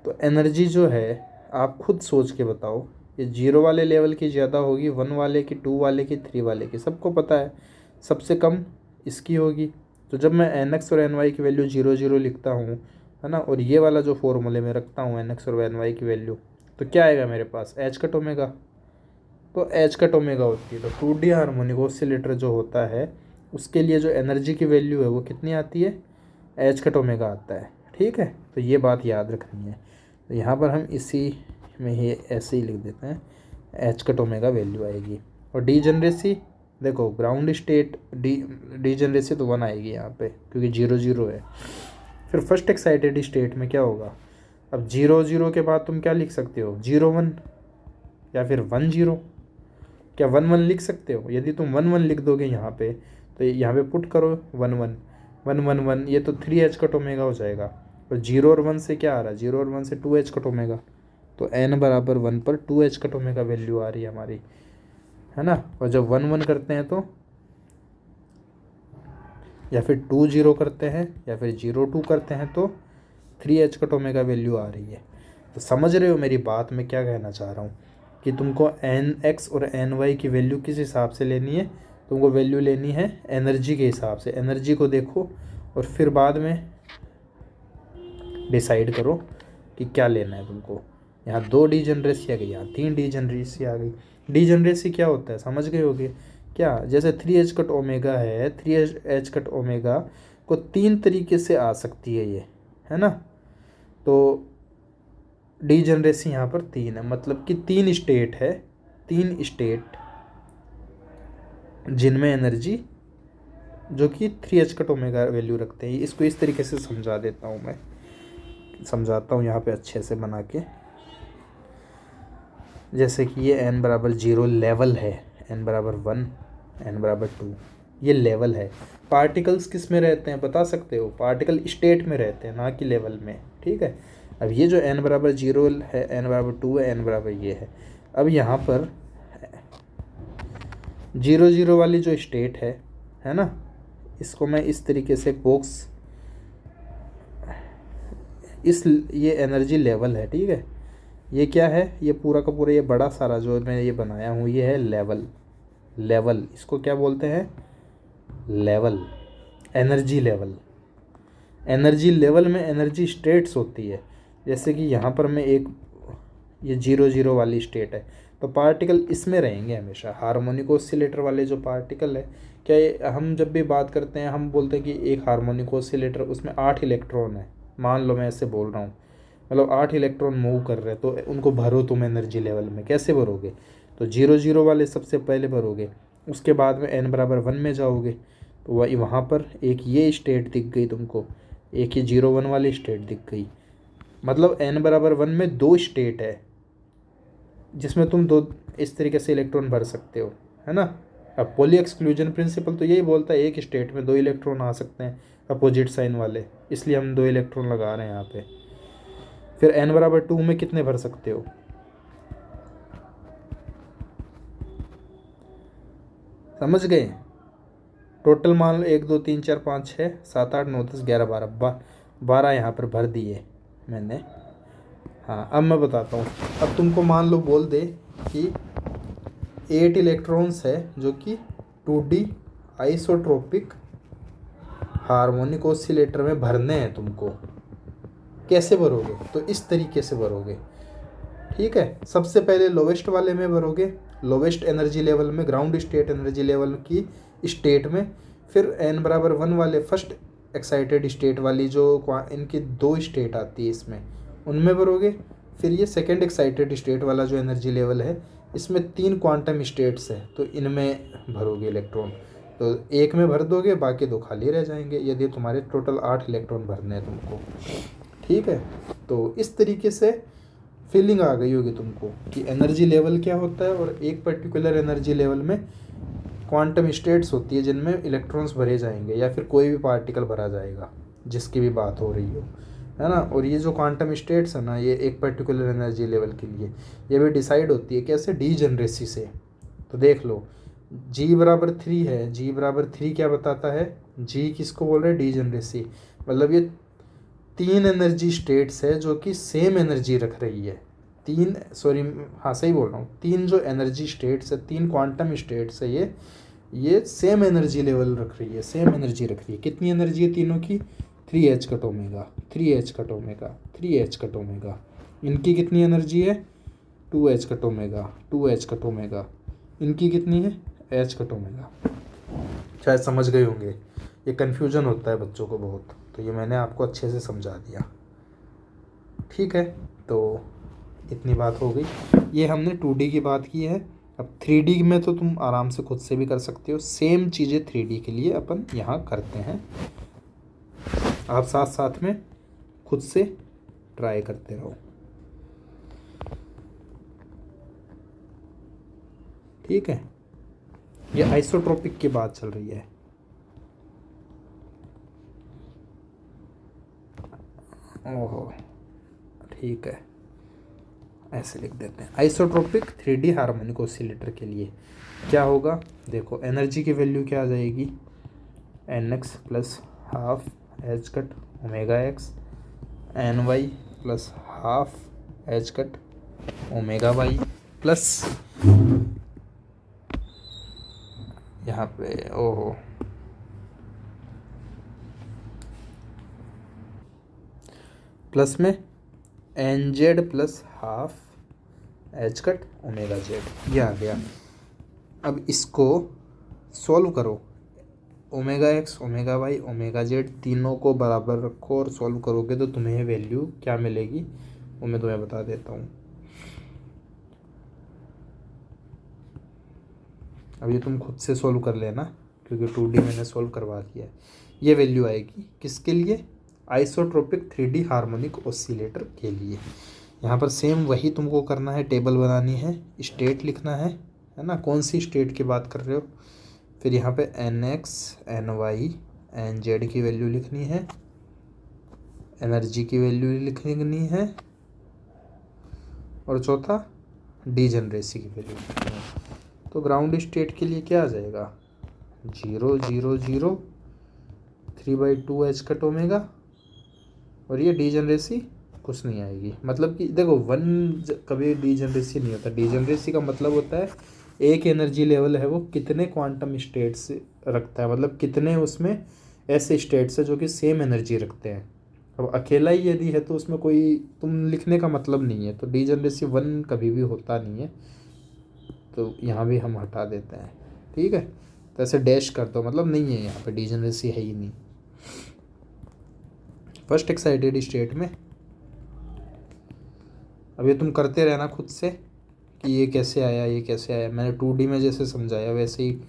तो एनर्जी जो है आप खुद सोच के बताओ, ये 0 वाले लेवल की ज़्यादा होगी, 1 वाले की, 2 वाले की, 3 वाले की, सबको पता है सबसे कम इसकी होगी। तो जब मैं एन एक्स और एन वाई की वैल्यू 0, 0 लिखता हूँ, है ना, और ये वाला जो फॉर्मूले में रखता हूँ एन एक्स और एन वाई की वैल्यू, तो क्या आएगा मेरे पास? H cut omega. तो एच कट ओमेगा होती है। तो 2D हार्मोनिक ऑसिलेटर जो होता है उसके लिए जो एनर्जी की वैल्यू है वो कितनी आती है? एच कट ओमेगा आता है, ठीक है। तो ये बात याद रखनी है। तो यहाँ पर हम इसी में ही ऐसे ही लिख देते हैं, एच कट ओमेगा वैल्यू आएगी। और डी जनरेसी देखो, ग्राउंड स्टेट डी जनरेसी तो 1 आएगी यहाँ पे क्योंकि 0, 0 है। फिर फर्स्ट एक्साइटेड स्टेट में क्या होगा? अब 0, 0 के बाद तुम क्या लिख सकते हो? 0, 1 या फिर 1, 0। क्या 1, 1 लिख सकते हो? यदि तुम 1, 1 लिख दोगे यहाँ पे, तो यहाँ पे पुट करो 1, 1, 1, 1, 1, ये तो 3 एच कट ओमेगा हो जाएगा। और 0 और 1 से क्या आ रहा है? 0 और 1 से 2 एच कट ओमेगा। तो n बराबर 1 पर 2 एच कट ओमेगा वैल्यू आ रही है हमारी, है ना। और जब 1, 1 करते हैं तो, या फिर 2, 0 करते हैं, या फिर 0, 2 करते हैं तो 3 एच कट ओमेगा वैल्यू आ रही है। तो समझ रहे हो मेरी बात? मैं क्या कहना चाह रहा हूँ कि तुमको एन एक्स और एन वाई की वैल्यू किस हिसाब से लेनी है? तुमको वैल्यू लेनी है एनर्जी के हिसाब से। एनर्जी को देखो और फिर बाद में डिसाइड करो कि क्या लेना है तुमको। यहाँ 2 डी जनरेसी आ गई, यहाँ 3 डी जनरेसी आ गई। डी जनरेसी क्या होता है समझ गए होगे क्या? जैसे 3 एच कट ओमेगा है, 3 एच कट ओमेगा को 3 तरीके से आ सकती है ये, है ना। तो डी जनरेसी यहाँ पर 3 है, मतलब कि 3 स्टेट है, 3 स्टेट जिनमें एनर्जी जो कि 3 एच कट ओमेगा वैल्यू रखते हैं। इसको इस तरीके से समझा देता हूँ, मैं समझाता हूँ यहाँ पे अच्छे से बना के। जैसे कि ये n बराबर 0 लेवल है, n बराबर 1, n बराबर 2, ये लेवल है। पार्टिकल्स किस में रहते हैं बता सकते हो? पार्टिकल स्टेट में रहते हैं, ना कि लेवल में, ठीक है। अब ये जो n बराबर 0 है, n बराबर 2 है, n बराबर ये है। अब यहाँ पर 0, 0 वाली जो स्टेट है ना, इसको मैं इस तरीके से बॉक्स, ये एनर्जी लेवल है, ठीक है। ये क्या है? ये पूरा का पूरा ये बड़ा सारा जो मैं ये बनाया हूँ ये है लेवल। इसको क्या बोलते हैं? Level, energy level. Energy level में एनर्जी स्टेट्स होती है। जैसे कि यहाँ पर मैं एक ये 0, 0 वाली स्टेट है, तो पार्टिकल इसमें रहेंगे हमेशा। हार्मोनिक ऑसिलेटर वाले जो पार्टिकल है, क्या हम जब भी बात करते हैं हम बोलते हैं कि एक हार्मोनिक ऑसिलेटर उसमें 8 इलेक्ट्रॉन है। मान लो मैं ऐसे बोल रहा हूँ, मतलब 8 इलेक्ट्रॉन मूव कर रहे हैं, तो उनको भरो तुम एनर्जी लेवल में। कैसे भरोगे? तो 0, 0 वाले सबसे पहले भरोगे, उसके बाद में n बराबर 1 में जाओगे, तो वहाँ पर एक ये स्टेट दिख गई तुमको, एक ये 0, 1 वाली स्टेट दिख गई। मतलब n=1 में 2 स्टेट है जिसमें तुम 2 इस तरीके से इलेक्ट्रॉन भर सकते हो, है ना। अब पॉली एक्सक्लूजन प्रिंसिपल तो यही बोलता है एक स्टेट में 2 इलेक्ट्रॉन आ सकते हैं अपोजिट साइन वाले, इसलिए हम 2 इलेक्ट्रॉन लगा रहे हैं यहाँ पे। फिर n=2 में कितने भर सकते हो, समझ गए। टोटल मान लो 1 2 3 4 5 6 7 8 9 10 11 12 12 यहाँ पर भर दिए मैंने। हाँ अब मैं बताता हूँ। अब तुमको मान लो बोल दे कि 8 इलेक्ट्रॉन्स है जो कि 2D आइसोट्रोपिक हार्मोनिक ऑसिलेटर में भरने हैं तुमको। कैसे भरोगे, तो इस तरीके से भरोगे, ठीक है। सबसे पहले लोवेस्ट वाले में भरोगे, लोवेस्ट एनर्जी लेवल में, ग्राउंड स्टेट एनर्जी लेवल की स्टेट में। फिर n=1 वाले फर्स्ट एक्साइटेड स्टेट वाली जो इनकी 2 स्टेट आती है इसमें, उनमें भरोगे। फिर ये सेकेंड एक्साइटेड स्टेट वाला जो एनर्जी लेवल है इसमें 3 क्वांटम स्टेट्स है तो इनमें भरोगे इलेक्ट्रॉन। तो एक में भर दोगे, बाकी 2 खाली रह जाएंगे। यदि तुम्हारे टोटल 8 इलेक्ट्रॉन भरने हैं तुमको, ठीक है। तो इस तरीके से फीलिंग आ गई होगी तुमको कि एनर्जी लेवल क्या होता है, और एक पर्टिकुलर एनर्जी लेवल में क्वांटम स्टेट्स होती है जिनमें इलेक्ट्रॉन्स भरे जाएंगे या फिर कोई भी पार्टिकल भरा जाएगा जिसकी भी बात हो रही हो, है ना। और ये जो क्वांटम स्टेट्स है ना, ये एक पर्टिकुलर एनर्जी लेवल के लिए ये भी डिसाइड होती है कैसे, डीजनरेसी से। तो देख लो G=3 है, G=3 क्या बताता है, G किसको बोल रहे हैं, डीजनरेसी। मतलब ये 3 एनर्जी स्टेट्स है जो कि सेम एनर्जी रख रही है। 3 सॉरी हाँ सही बोल रहा हूँ, 3 जो एनर्जी स्टेट्स है, 3 क्वांटम स्टेट्स है, ये सेम एनर्जी लेवल रख रही है, सेम एनर्जी रख रही है। कितनी एनर्जी है तीनों की, 3h⁻, 3h⁻, 3h⁻। इनकी कितनी एनर्जी है, 2h⁻, 2h⁻। इनकी कितनी है, h⁻। शायद समझ गए होंगे, ये कन्फ्यूजन होता है बच्चों को बहुत, तो ये मैंने आपको अच्छे से समझा दिया, ठीक है। तो इतनी बात हो गई, ये हमने 2D की बात की है। अब 3D में तो तुम आराम से खुद से भी कर सकते हो, सेम चीज़ें 3D के लिए अपन यहाँ करते हैं। आप साथ साथ में खुद से ट्राई करते रहो, ठीक है। ये आइसोट्रोपिक की बात चल रही है। ओहो ठीक है, ऐसे लिख देते हैं। आइसोट्रोपिक 3D हार्मोनिक ऑसिलेटर के लिए क्या होगा, देखो एनर्जी की वैल्यू क्या आ जाएगी, nx + ½ h⁻⁻x, ny + ½ h⁻⁻y plus यहाँ पे ओहो प्लस में nz + ½ h⁻⁻z, ये आ गया। अब इसको सॉल्व करो, ω⁻x, ω⁻y, ω⁻z तीनों को बराबर रखो और सॉल्व करोगे तो तुम्हें वैल्यू क्या मिलेगी वो मैं तुम्हें बता देता हूँ। अब ये तुम खुद से सॉल्व कर लेना क्योंकि 2D मैंने सॉल्व करवा दिया है। ये वैल्यू आएगी किसके लिए, आइसोट्रोपिक 3D हार्मोनिक ऑसिलेटर के लिए। यहाँ पर सेम वही तुमको करना है, टेबल बनानी है, स्टेट लिखना है ना, कौन सी स्टेट की बात कर रहे हो। फिर यहाँ पे nx, ny, nz की वैल्यू लिखनी है, एनर्जी की वैल्यू लिखनी है, और चौथा डीजनरेसी की वैल्यू लिखनी है। तो ग्राउंड स्टेट के लिए क्या आ जाएगा, 0 0 0 3/2 h⁻⁻, और ये डीजनरेसी कुछ नहीं आएगी। मतलब कि देखो 1 कभी डीजनरेसी नहीं होता, डीजनरेसी का मतलब होता है एक एनर्जी लेवल है वो कितने क्वांटम स्टेट्स रखता है, मतलब कितने उसमें ऐसे स्टेट्स है जो कि सेम एनर्जी रखते हैं। अब अकेला ही यदि है तो उसमें कोई तुम लिखने का मतलब नहीं है, तो डीजनरेसी 1 कभी भी होता नहीं है, तो यहाँ भी हम हटा देते हैं, ठीक है। तो ऐसे डैश कर दो, मतलब नहीं है यहाँ पे, डीजनरेसी है ही नहीं फर्स्ट एक्साइटेड स्टेट में। अब ये तुम करते रहना खुद से कि ये कैसे आया, ये कैसे आया। मैंने 2D में जैसे समझाया वैसे ही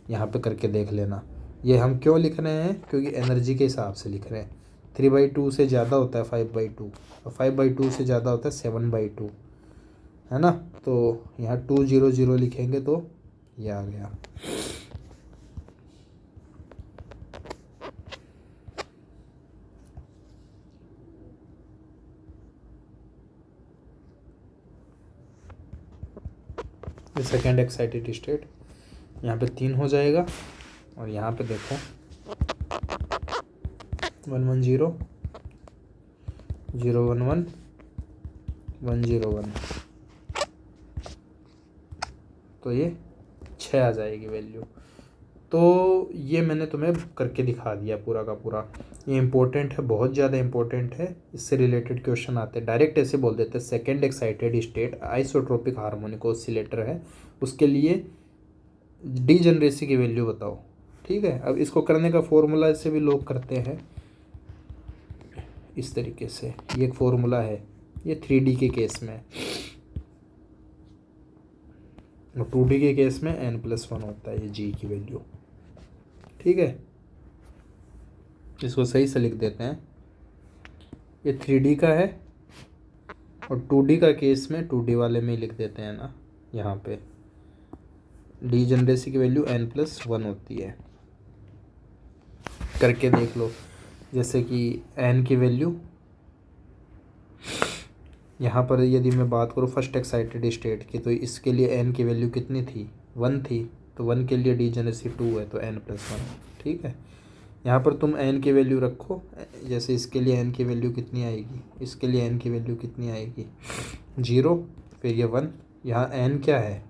यहाँ पे करके देख लेना। ये हम क्यों लिख रहे हैं, क्योंकि एनर्जी के हिसाब से लिख रहे हैं। 3/2 से ज़्यादा होता है 5/2, और 5/2 से ज़्यादा होता है 7/2, है ना। तो यहाँ 2 0 0 लिखेंगे तो ये आ गया। ये सेकेंड एक्साइटेड स्टेट यहाँ पे 3 हो जाएगा, और यहाँ पे देखो 1 1 0 0 1 1 1 0 1, तो ये 6 आ जाएगी वैल्यू। तो ये मैंने तुम्हें करके दिखा दिया पूरा का पूरा। ये इम्पोर्टेंट है, बहुत ज़्यादा इम्पोर्टेंट है, इससे रिलेटेड क्वेश्चन आते हैं। डायरेक्ट ऐसे बोल देते हैं second excited state isotropic harmonic oscillator है, उसके लिए डीजेनरेसी की वैल्यू बताओ। ठीक है, अब इसको करने का फॉर्मूला से भी लोग करते हैं इस तरीके से। ये एक फॉर्मूला है, ये 3D के केस में, और 2D के केस में n+1 होता है ये g की वैल्यू। ठीक है, इसको सही से लिख देते हैं। ये 3D का है, और 2D का केस में 2D वाले में ही लिख देते हैं ना। यहाँ पे डीजेनरेसी की वैल्यू n+1 होती है। करके देख लो, जैसे कि n की वैल्यू यहाँ पर यदि मैं बात करूँ फर्स्ट एक्साइटेड स्टेट की, तो इसके लिए n की वैल्यू कितनी थी, 1 थी, तो 1 के लिए डीजेनरेसी 2 है, तो n+1। ठीक है, यहाँ पर तुम n की वैल्यू रखो, जैसे इसके लिए n की वैल्यू कितनी आएगी, इसके लिए n की वैल्यू कितनी आएगी 0, फिर ये 1, यहाँ n क्या है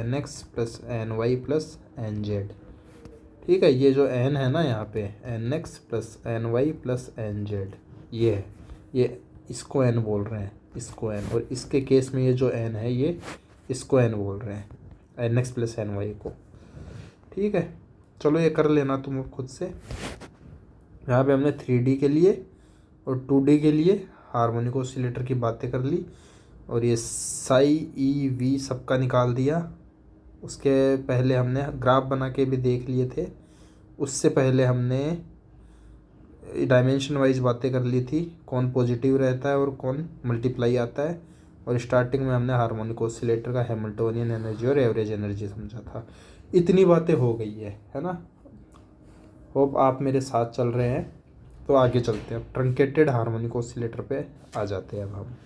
nx + ny + nz। ठीक है, ये जो n है ना यहाँ पे nx + ny + nz, ये है, ये इसको n बोल रहे हैं, इसको n, और इसके केस में ये जो n है ये इसको n बोल रहे हैं, nx + ny को। ठीक है, चलो ये कर लेना तुम खुद से। यहाँ पे हमने 3D के लिए और 2D के लिए हार्मोनिक ऑसिलेटर की बातें कर ली, और ये साई ई वी सबका निकाल दिया। उसके पहले हमने ग्राफ बना के भी देख लिए थे, उससे पहले हमने डायमेंशन वाइज बातें कर ली थी, कौन पॉजिटिव रहता है और कौन मल्टीप्लाई आता है, और स्टार्टिंग में हमने हार्मोनिक ऑसिलेटर का हैमिल्टोनियन एनर्जी और एवरेज एनर्जी समझा था। इतनी बातें हो गई है ना। होप आप मेरे साथ चल रहे हैं। तो आगे चलते हैं, अब ट्रंकेटेड हार्मोनिक ऑसिलेटर पे आ जाते हैं। अब हम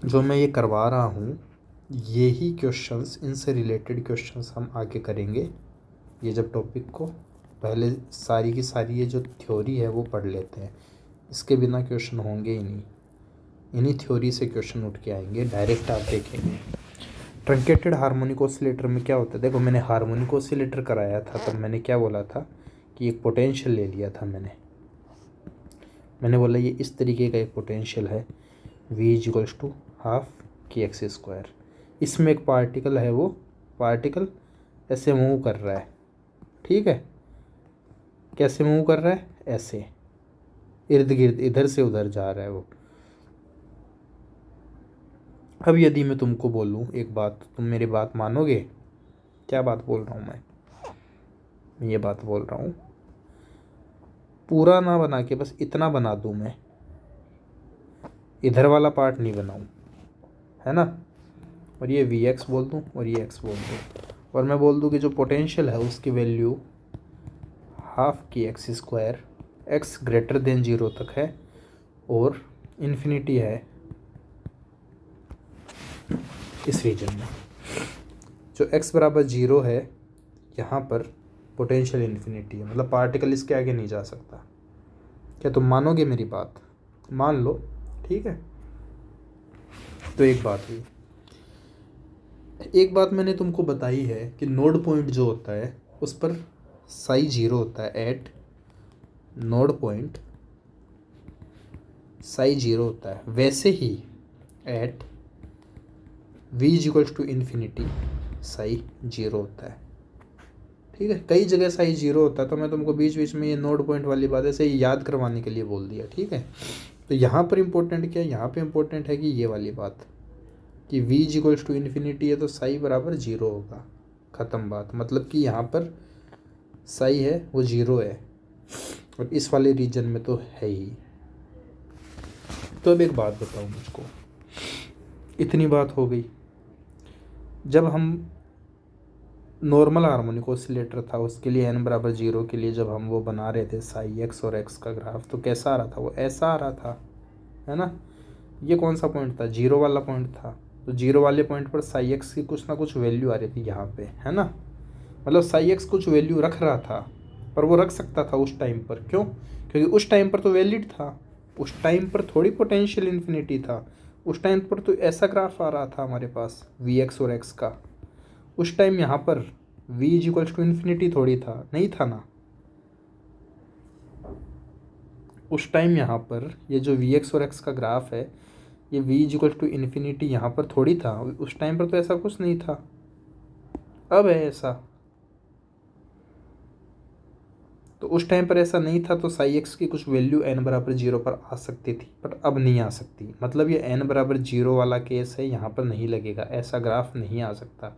जो मैं ये करवा रहा हूँ, यही क्वेश्चंस, इनसे रिलेटेड क्वेश्चंस हम आगे करेंगे। ये जब टॉपिक को पहले सारी की सारी ये जो थ्योरी है वो पढ़ लेते हैं, इसके बिना क्वेश्चन होंगे ही नहीं, इन्हीं थ्योरी से क्वेश्चन उठ के आएंगे, डायरेक्ट आप देखेंगे। ट्रंकेटेड हार्मोनिक ऑसिलेटर में क्या होता है, देखो मैंने हार्मोनिक ऑसिलेटर कराया था तब मैंने क्या बोला था कि एक पोटेंशियल ले लिया था मैंने बोला ये इस तरीके का एक पोटेंशियल है, V = ½ kx²। इसमें एक पार्टिकल है, वो पार्टिकल ऐसे मूव कर रहा है। ठीक है, कैसे मूव कर रहा है, ऐसे इर्द गिर्द इधर से उधर जा रहा है वो। अब यदि मैं तुमको बोलूँ एक बात, तुम मेरी बात मानोगे? क्या बात बोल रहा हूँ मैं ये बात बोल रहा हूँ, पूरा ना बना के बस इतना बना दूँ मैं, इधर वाला पार्ट नहीं बनाऊँ, है ना, और ये Vx बोल दूँ और ये x बोल दूँ, और मैं बोल दूँ कि जो पोटेंशियल है उसकी वैल्यू ½ kx², x > 0 तक है और इन्फिनिटी है इस रीजन में। जो x = 0 है यहाँ पर पोटेंशियल इन्फिनिटी है, मतलब पार्टिकल इसके आगे नहीं जा सकता। क्या तुम मानोगे मेरी बात? मान लो, ठीक है। तो एक बात हुई, एक बात मैंने तुमको बताई है कि नोड पॉइंट जो होता है उस पर साई 0 होता है, एट नोड पॉइंट साई 0 होता है। वैसे ही एट V = इन्फिनिटी साई 0 होता है। ठीक है, कई जगह साई 0 होता है, तो मैं तुमको बीच बीच में ये नोड पॉइंट वाली बात ऐसे ही याद करवाने के लिए बोल दिया। ठीक है, तो यहाँ पर इम्पोर्टेंट क्या है, यहाँ पे इम्पोर्टेंट है कि ये वाली बात कि V = इन्फिनिटी है तो साई = 0 होगा, ख़त्म बात। मतलब कि यहाँ पर साई है वो 0 है, और इस वाले रीजन में तो है ही। तो अब एक बात बताओ मुझको, इतनी बात हो गई। जब हम नॉर्मल हार्मोनिक ऑसिलेटर था उसके लिए n बराबर 0 के लिए जब हम वो बना रहे थे साई एक्स और एक्स का ग्राफ, तो कैसा आ रहा था? वो ऐसा आ रहा था, है ना। ये कौन सा पॉइंट था? 0 वाला पॉइंट था। तो 0 वाले पॉइंट पर साई एक्स की कुछ ना कुछ वैल्यू आ रही थी यहाँ पे, है ना। मतलब साई एक्स कुछ वैल्यू रख रहा था, पर वो रख सकता था उस टाइम पर। क्यों? क्योंकि उस टाइम पर तो वैलिड था। उस टाइम पर थोड़ी पोटेंशियल इन्फिनिटी था। उस टाइम पर तो ऐसा ग्राफ आ रहा था हमारे पास वी एक्स और एक्स का। उस टाइम यहाँ पर v is equals to infinity थोड़ी था, नहीं था ना। उस टाइम यहाँ पर ये जो वी एक्स और एक्स का ग्राफ है, ये v is equals to infinity यहाँ पर थोड़ी था। उस टाइम पर तो ऐसा कुछ नहीं था, अब है ऐसा। तो उस टाइम पर ऐसा नहीं था, तो साई एक्स की कुछ वैल्यू n बराबर 0 पर आ सकती थी, पर अब नहीं आ सकती। मतलब ये n बराबर 0 वाला केस है, यहाँ पर नहीं लगेगा, ऐसा ग्राफ नहीं आ सकता।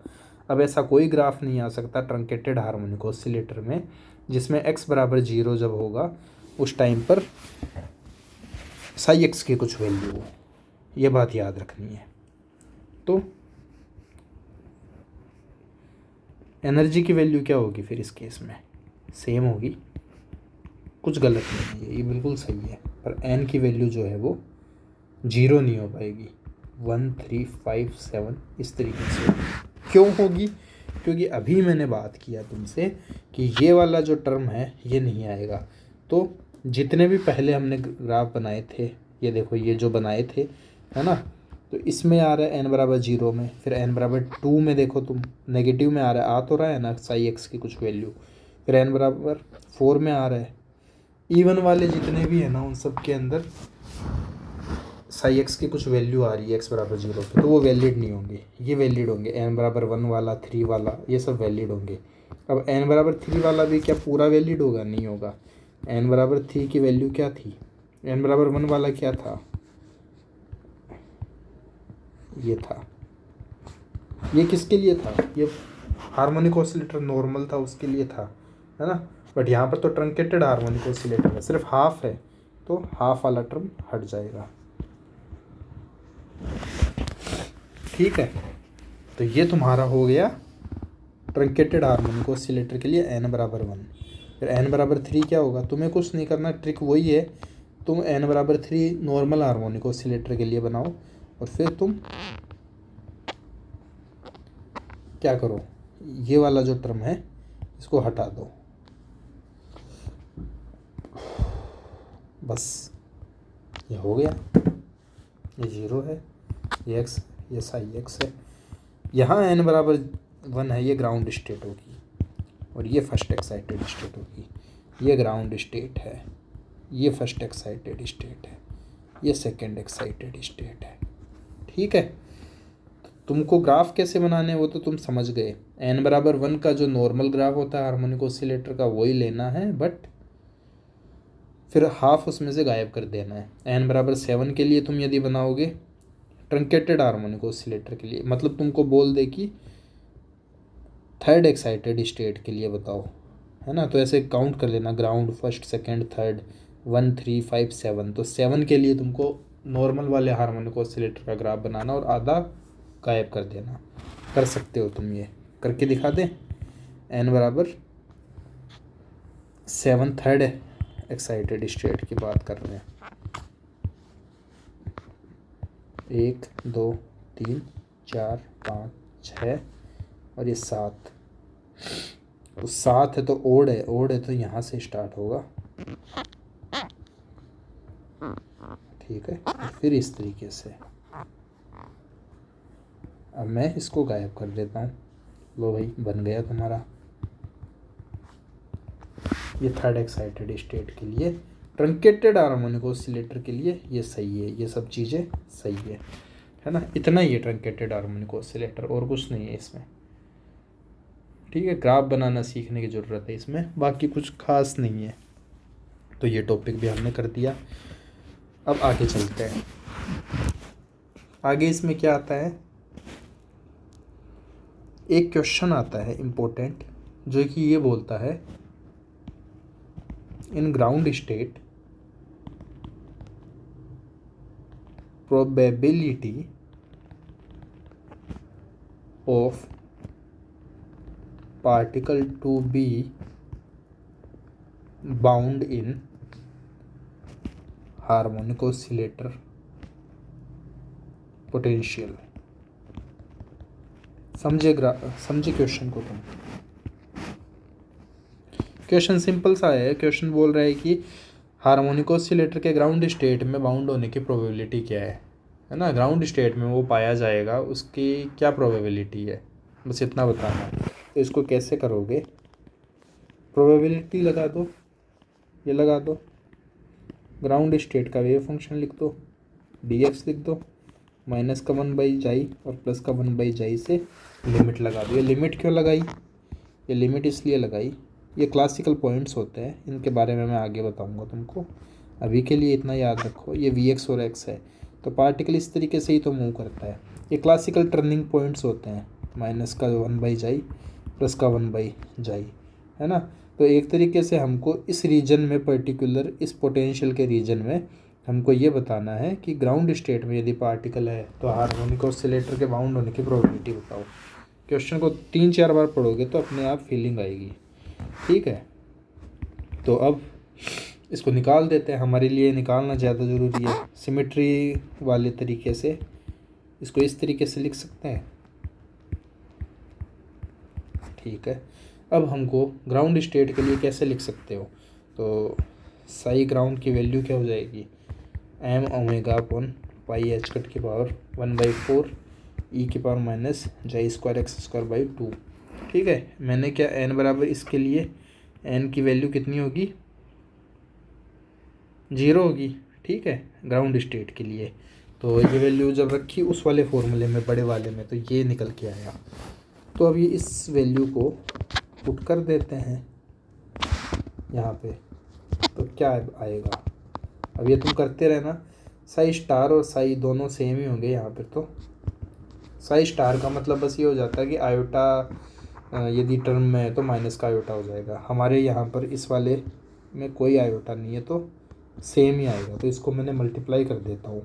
अब ऐसा कोई ग्राफ नहीं आ सकता ट्रंकेटेड हार्मोनिक ऑसिलेटर में जिसमें x बराबर 0 जब होगा उस टाइम पर साई एक्स की कुछ वैल्यू हो। ये बात याद रखनी है। तो एनर्जी की वैल्यू क्या होगी फिर इस केस में? सेम होगी, कुछ गलत नहीं है, ये बिल्कुल सही है। पर n की वैल्यू जो है वो 0 नहीं हो पाएगी, 1 3 5 7 इस तरीके से। क्यों होगी? क्योंकि अभी मैंने बात किया तुमसे कि ये वाला जो टर्म है ये नहीं आएगा। तो जितने भी पहले हमने ग्राफ बनाए थे, ये देखो ये जो बनाए थे, है ना, तो इसमें आ रहा है n बराबर 0 में, फिर n बराबर 2 में देखो तुम नेगेटिव में आ रहा है, आ तो रहा है ना साई एक्स की कुछ वैल्यू, फिर n बराबर 4 में आ रहा है। इवन वाले जितने भी है ना उन सब के अंदर साई एक्स की कुछ वैल्यू आ रही है x बराबर 0 पे, तो वो वैलिड नहीं होंगे, ये वैलिड होंगे। n बराबर 1 वाला, 3 वाला, ये सब वैलिड होंगे। अब n बराबर 3 वाला भी क्या पूरा वैलिड होगा? नहीं होगा। n बराबर 3 की वैल्यू क्या थी? n बराबर 1 वाला क्या था? ये था। ये किसके लिए था? ये हार्मोनिक ऑसिलेटर नॉर्मल था उसके लिए था, है ना। बट यहाँ पर तो ट्रंकेटेड हार्मोनिक ऑसिलेटर है, सिर्फ हाफ है, तो हाफ वाला टर्म हट जाएगा। ठीक है, तो ये तुम्हारा हो गया ट्रंकेटेड हार्मोनिक ऑसिलेटर के लिए n बराबर 1। फिर n बराबर 3 क्या होगा? तुम्हें कुछ नहीं करना, ट्रिक वही है। तुम n बराबर 3 नॉर्मल हार्मोनिक ऑसिलेटर के लिए बनाओ और फिर तुम क्या करो, ये वाला जो टर्म है इसको हटा दो, बस ये हो गया। ये 0 है, ये x, ये साई एक्स है। यहाँ n बराबर 1 है, ये ग्राउंड स्टेट होगी और ये फर्स्ट एक्साइटेड स्टेट होगी। ये ग्राउंड स्टेट है, ये फर्स्ट एक्साइटेड स्टेट है, ये सेकंड एक्साइटेड स्टेट है। ठीक है, तुमको ग्राफ कैसे बनाने हैं वो तो तुम समझ गए। n बराबर 1 का जो नॉर्मल ग्राफ होता है हार्मोनिक ऑसिलेटर का वही लेना है, बट फिर हाफ उसमें से गायब कर देना है। n बराबर 7 के लिए तुम यदि बनाओगे ट्रंकेटेड हार्मोनिक ऑसिलेटर के लिए, मतलब तुमको बोल दे कि थर्ड एक्साइटेड स्टेट के लिए बताओ, है ना, तो ऐसे काउंट कर लेना, ग्राउंड, फर्स्ट, सेकंड, थर्ड, 1 3 5 7। तो 7 के लिए तुमको नॉर्मल वाले हार्मोनिक ऑसिलेटर का ग्राफ बनाना और आधा गायब कर देना। कर सकते हो तुम, ये करके दिखा दें। n बराबर 7 थर्ड एक्साइटेड स्टेट की बात कर रहे हैं, 1 2 3 4 5 6 और ये 7। तो 7 है तो ओड है, ओड है तो यहाँ से स्टार्ट होगा। ठीक है, फिर इस तरीके से। अब मैं इसको गायब कर देता हूँ। लो भाई, बन गया तुम्हारा। ये थर्ड एक्साइटेड स्टेट के लिए, ट्रंकेटेड हार्मोनिक ऑसिलेटर के लिए ये सही है, ये सब चीज़ें सही है ना। इतना ही है ट्रंकेटेड हार्मोनिक ऑसिलेटर, और कुछ नहीं है इसमें। ठीक है, ग्राफ बनाना सीखने की ज़रूरत है इसमें, बाकी कुछ खास नहीं है। तो ये टॉपिक भी हमने कर दिया। अब आगे चलते हैं। आगे इसमें क्या आता है, एक क्वेश्चन आता है इम्पोर्टेंट, जो कि ये बोलता है in ground state probability of particle to be bound in harmonic oscillator potential। समझे क्वेश्चन को तुम? क्वेश्चन सिंपल सा है। क्वेश्चन बोल रहा है कि हार्मोनिक ऑसिलेटर के ग्राउंड स्टेट में बाउंड होने की प्रोबेबिलिटी क्या है ना? ग्राउंड स्टेट में वो पाया जाएगा, उसकी क्या प्रोबेबिलिटी है, बस इतना बताना है। तो इसको कैसे करोगे? प्रोबेबिलिटी लगा दो, ये लगा दो, ग्राउंड स्टेट का वेव फंक्शन लिख दो, dx लिख दो, माइनस का 1/जाई और प्लस का 1/जाई से लिमिट लगा दो। ये लिमिट क्यों लगाई? ये लिमिट इसलिए लगाई, ये क्लासिकल पॉइंट्स होते हैं, इनके बारे में मैं आगे बताऊंगा तुमको। अभी के लिए इतना याद रखो, ये Vx और x है, तो पार्टिकल इस तरीके से ही तो मूव करता है। ये क्लासिकल टर्निंग पॉइंट्स होते हैं, माइनस का 1/जाई प्लस का 1/जाई, है ना? तो एक तरीके से हमको इस रीजन में, पर्टिकुलर इस पोटेंशियल के रीजन में हमको ये बताना है कि ग्राउंड स्टेट में यदि पार्टिकल है तो हार्मोनिक ऑसिलेटर के बाउंड होने की प्रोबेबिलिटी बताओ। क्वेश्चन को 3-4 बार पढ़ोगे तो अपने आप फीलिंग आएगी, ठीक है? तो अब इसको निकाल देते हैं। हमारे लिए निकालना ज़्यादा ज़रूरी है। सिमेट्री वाले तरीके से इसको इस तरीके से लिख सकते हैं, ठीक है? अब हमको ग्राउंड स्टेट के लिए कैसे लिख सकते हो? तो साई ग्राउंड की वैल्यू क्या हो जाएगी? m omega upon pi H cut की पावर 1/4 e की पावर माइनस जाई स्क्वायर एक्स स्क्वायर बाई 2, ठीक है? मैंने क्या n बराबर, इसके लिए n की वैल्यू कितनी होगी? 0 होगी, ठीक है, ग्राउंड स्टेट के लिए। तो ये वैल्यू जब रखी उस वाले फॉर्मूले में, बड़े वाले में, तो ये निकल के आया। तो अभी इस वैल्यू को पुट कर देते हैं यहाँ पे, तो क्या आएगा? अब ये तुम करते रहना। साई स्टार और साई दोनों सेम ही होंगे यहाँ पर। तो साई स्टार का मतलब बस ये हो जाता है कि आयोटा यदि टर्म में है तो माइनस का आयोटा हो जाएगा। हमारे यहाँ पर इस वाले में कोई आयोटा नहीं है तो सेम ही आएगा। तो इसको मैंने मल्टीप्लाई कर देता हूँ,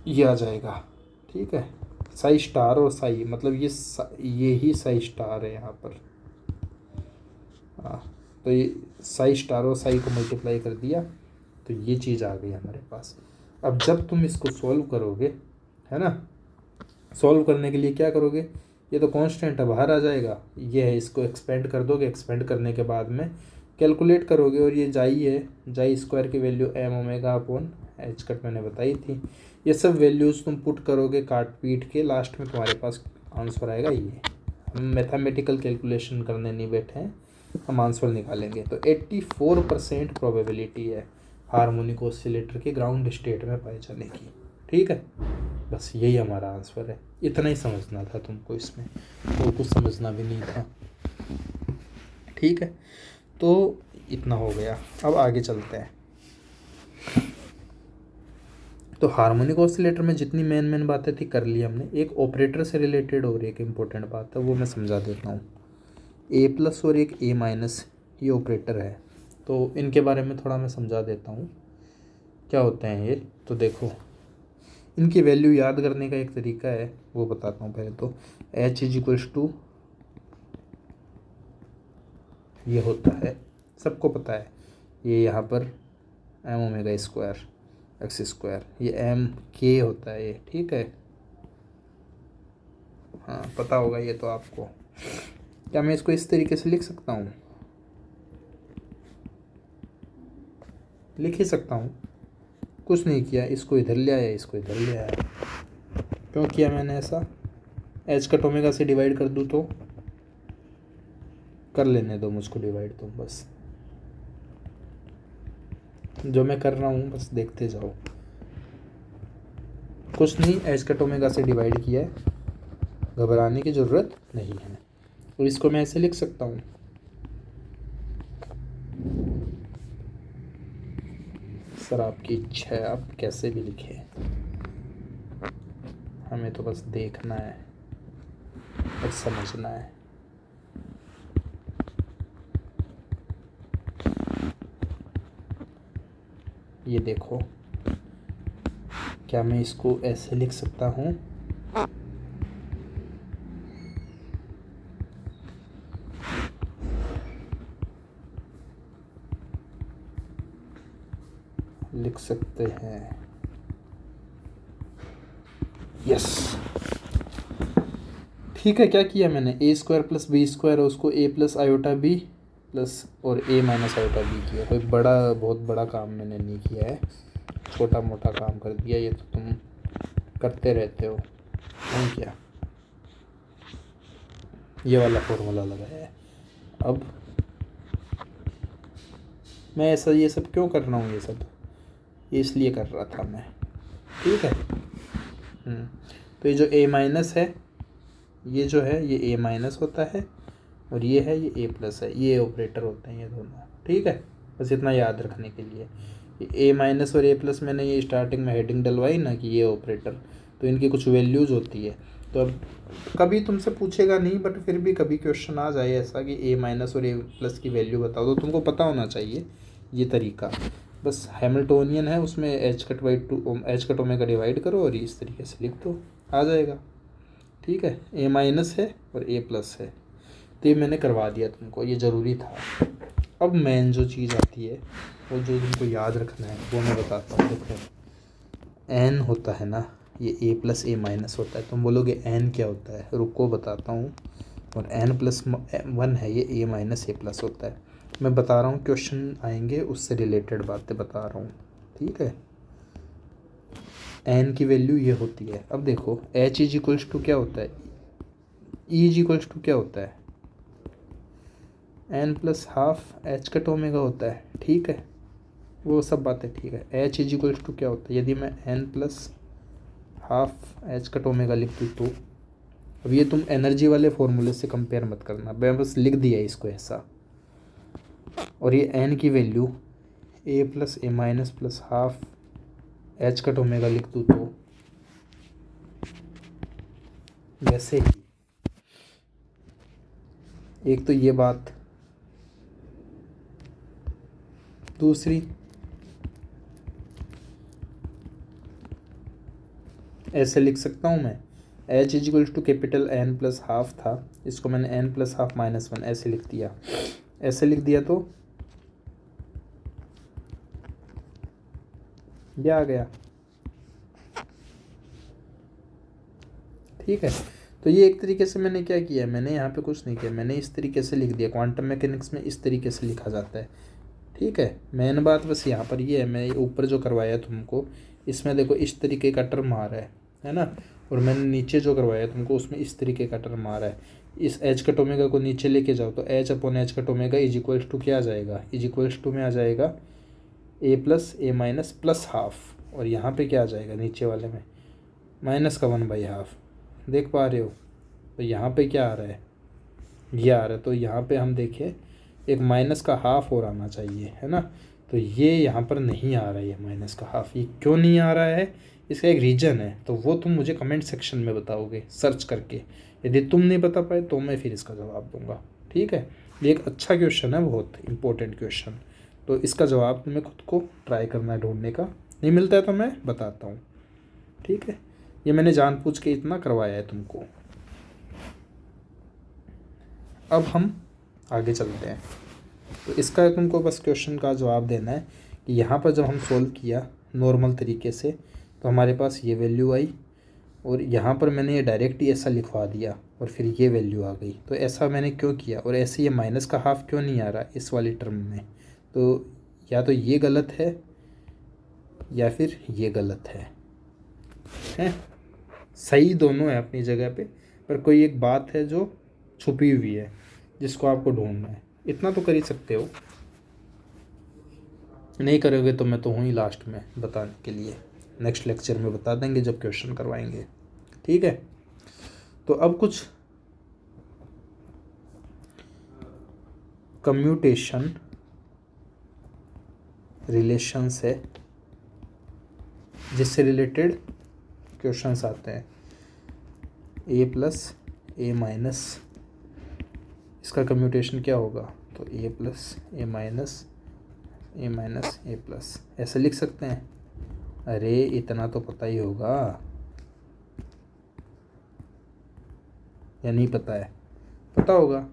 ये आ जाएगा, ठीक है? साई स्टार और साई मतलब ये ही साई स्टार है यहाँ पर। हाँ, तो ये साई स्टार और साई को मल्टीप्लाई कर दिया तो ये चीज़ आ गई हमारे पास। अब जब तुम इसको सॉल्व करोगे, है ना, सॉल्व करने के लिए क्या करोगे? ये तो कांस्टेंट है, बाहर आ जाएगा। ये है, इसको एक्सपेंड कर दोगे। एक्सपेंड करने के बाद में कैलकुलेट करोगे और ये जाई है, जाई स्क्वायर की value m omega upon h cut मैंने बताई थी। ये सब वैल्यूज़ तुम पुट करोगे काट पीट के, लास्ट में तुम्हारे पास आंसर आएगा ये। हम मैथमेटिकल कैलकुलेशन करने नहीं बैठे हैं, हम आंसर निकालेंगे। तो 84% प्रोबेबिलिटी है हार्मोनिक ऑसिलेटर के ग्राउंड स्टेट में पाए जाने की, ठीक है? बस यही हमारा आंसर है। इतना ही समझना था तुमको, इसमें और कुछ समझना भी नहीं था, ठीक है? तो इतना हो गया। अब आगे चलते हैं। तो हार्मोनिक ऑसिलेटर में जितनी मेन बातें थी कर ली हमने। एक ऑपरेटर से रिलेटेड और एक इम्पोर्टेंट बात है, वो मैं समझा देता हूँ। ए प्लस और एक ए माइनस, ये ऑपरेटर है, तो इनके बारे में थोड़ा मैं समझा देता हूँ क्या होते हैं ये। तो देखो, इनकी वैल्यू याद करने का एक तरीका है, वो बताता हूँ पहले। तो H इज इक्वल्स टू, ये होता है, सबको पता है, ये यहाँ पर m omega square x square, ये m k होता है ये, ठीक है? हाँ, पता होगा ये तो आपको। क्या मैं इसको इस तरीके से लिख सकता हूँ? लिख ही सकता हूँ, कुछ नहीं किया। इसको इधर ले आया, इसको इधर ले आया। क्यों किया मैंने ऐसा? एच कट ओमेगा से डिवाइड कर दूँ तो कर लेने दो मुझको डिवाइड, तुम बस जो मैं कर रहा हूँ बस देखते जाओ। कुछ नहीं, एच कट ओमेगा से डिवाइड किया है, घबराने की ज़रूरत नहीं है। तो इसको मैं ऐसे लिख सकता हूँ, सर आपकी इच्छा है, आप कैसे भी लिखें, हमें तो बस देखना है और समझना है। ये देखो, क्या मैं इसको ऐसे लिख सकता हूँ? लिख सकते हैं, यस। ठीक है, क्या किया मैंने? ए स्क्वायर प्लस बी स्क्वायर, उसको ए प्लस आयोटा बी प्लस और ए माइनस आयोटा बी किया। कोई बहुत बड़ा काम मैंने नहीं किया है, छोटा मोटा काम कर दिया। ये तो तुम करते रहते हो, नहीं क्या? ये वाला फॉर्मूला लगाया है। अब मैं ऐसा ये सब क्यों कर रहा हूँ? ये इसलिए कर रहा था मैं, ठीक है। तो ये जो ए माइनस है, ये जो है ये ए माइनस होता है, और ये है ये ए प्लस है। ये ऑपरेटर होते हैं ये दोनों, ठीक है। बस इतना याद रखने के लिए, ये ए माइनस और ए प्लस मैंने ये स्टार्टिंग में हेडिंग डलवाई ना कि ये ऑपरेटर, तो इनकी कुछ वैल्यूज़ होती है। तो अब कभी तुमसे पूछेगा नहीं, बट फिर भी कभी क्वेश्चन आ जाए ऐसा कि ए माइनस और ए प्लस की वैल्यू बताओ, तो तुमको पता होना चाहिए ये तरीका। बस हैमिल्टोनियन है, उसमें एच कट ओमेगा डिवाइड करो और इस तरीके से लिख दो, आ जाएगा, ठीक है। ए माइनस है और ए प्लस है, तो ये मैंने करवा दिया तुमको, ये ज़रूरी था। अब मेन जो चीज़ आती है, वो जो तुमको याद रखना है, वो मैं बताता हूँ। देखो, एन होता है ना, ये ए प्लस ए माइनस होता है। तुम बोलोगे एन क्या होता है? रुको बताता हूँ। और एन प्लस 1 है, ये ए माइनस ए प्लस होता है। मैं बता रहा हूँ, क्वेश्चन आएंगे उससे रिलेटेड बातें बता रहा हूँ, ठीक है। एन की वैल्यू ये होती है। अब देखो, एच इज इक्वल्स टू क्या होता है? ई इज इक्वल्स टू क्या होता है? N plus half h cut omega होता है, ठीक है। वो सब बातें ठीक है। एच इज इक्वल्स टू क्या होता है? यदि मैं n plus half h cut omega लिख दूँ, तो अब ये तुम एनर्जी वाले फॉर्मूले से कंपेयर मत करना, मैं बस लिख दिया इसको ऐसा। और ये एन की value a plus a minus plus half h cut omega लिख दूँ, तो वैसे ही एक तो ये बात, दूसरी ऐसे लिख सकता हूँ मैं, h is equal to capital n plus half था, इसको मैंने एन प्लस हाफ माइनस 1 ऐसे लिख दिया। ऐसे लिख दिया तो ये आ गया, ठीक है। तो ये एक तरीके से मैंने क्या किया, मैंने यहाँ पे कुछ नहीं किया, मैंने इस तरीके से लिख दिया। क्वांटम मैकेनिक्स में इस तरीके से लिखा जाता है, ठीक है। मेन बात बस यहाँ पर ये है, मैं ऊपर जो करवाया तुमको, इसमें देखो इस तरीके का टर्म आ रहा है ना। और मैंने नीचे जो करवाया तुमको, उसमें इस तरीके का टर्म आ रहा है। इस एच कट ओमेगा को नीचे लेके जाओ, तो h upon h cut omega is equals to क्या आ जाएगा? इज इक्वल्स टू में आ जाएगा a plus a minus plus half, और यहाँ पे क्या आ जाएगा नीचे वाले में? माइनस का 1/2। देख पा रहे हो? तो यहाँ पे क्या आ रहा है? ये आ रहा है। तो यहाँ पे हम देखें, एक माइनस का हाफ और आना चाहिए, है ना। तो ये यहाँ पर नहीं आ रहा है, ये माइनस का हाफ। ये क्यों नहीं आ रहा है? इसका एक रीज़न है, तो वो तुम मुझे कमेंट सेक्शन में बताओगे सर्च करके। यदि तुम नहीं बता पाए तो मैं फिर इसका जवाब दूंगा, ठीक है। ये एक अच्छा क्वेश्चन है, बहुत इंपॉर्टेंट क्वेश्चन। तो इसका जवाब तुम्हें खुद को ट्राई करना है ढूंढने का, नहीं मिलता है तो मैं बताता हूँ, ठीक है। ये मैंने जानबूझ के इतना करवाया है तुमको। अब हम आगे चलते हैं। तो इसका तुमको बस क्वेश्चन का जवाब देना है कि यहाँ पर जब हम सोल्व किया नॉर्मल तरीके से, तो हमारे पास ये वैल्यू आई, और यहाँ पर मैंने ये डायरेक्ट ही ऐसा लिखवा दिया, और फिर ये वैल्यू आ गई। तो ऐसा मैंने क्यों किया? और ऐसे ये माइनस का हाफ क्यों नहीं आ रहा इस वाली टर्म में? तो या तो ये गलत है या फिर ये गलत है। सही दोनों है अपनी जगह पे, पर कोई एक बात है जो छुपी हुई है, जिसको आपको ढूंढना है। इतना तो कर ही सकते हो, नहीं करोगे तो मैं तो हूँ ही लास्ट में बताने के लिए। नेक्स्ट लेक्चर में बता देंगे जब क्वेश्चन करवाएंगे, ठीक है। तो अब कुछ कम्यूटेशन रिलेशंस है जिससे रिलेटेड क्वेश्चंस आते हैं। ए प्लस ए माइनस, इसका कम्यूटेशन क्या होगा? तो ए plus a minus A minus A plus ऐसे लिख सकते हैं। अरे इतना तो पता ही होगा या नहीं पता है? पता होगा।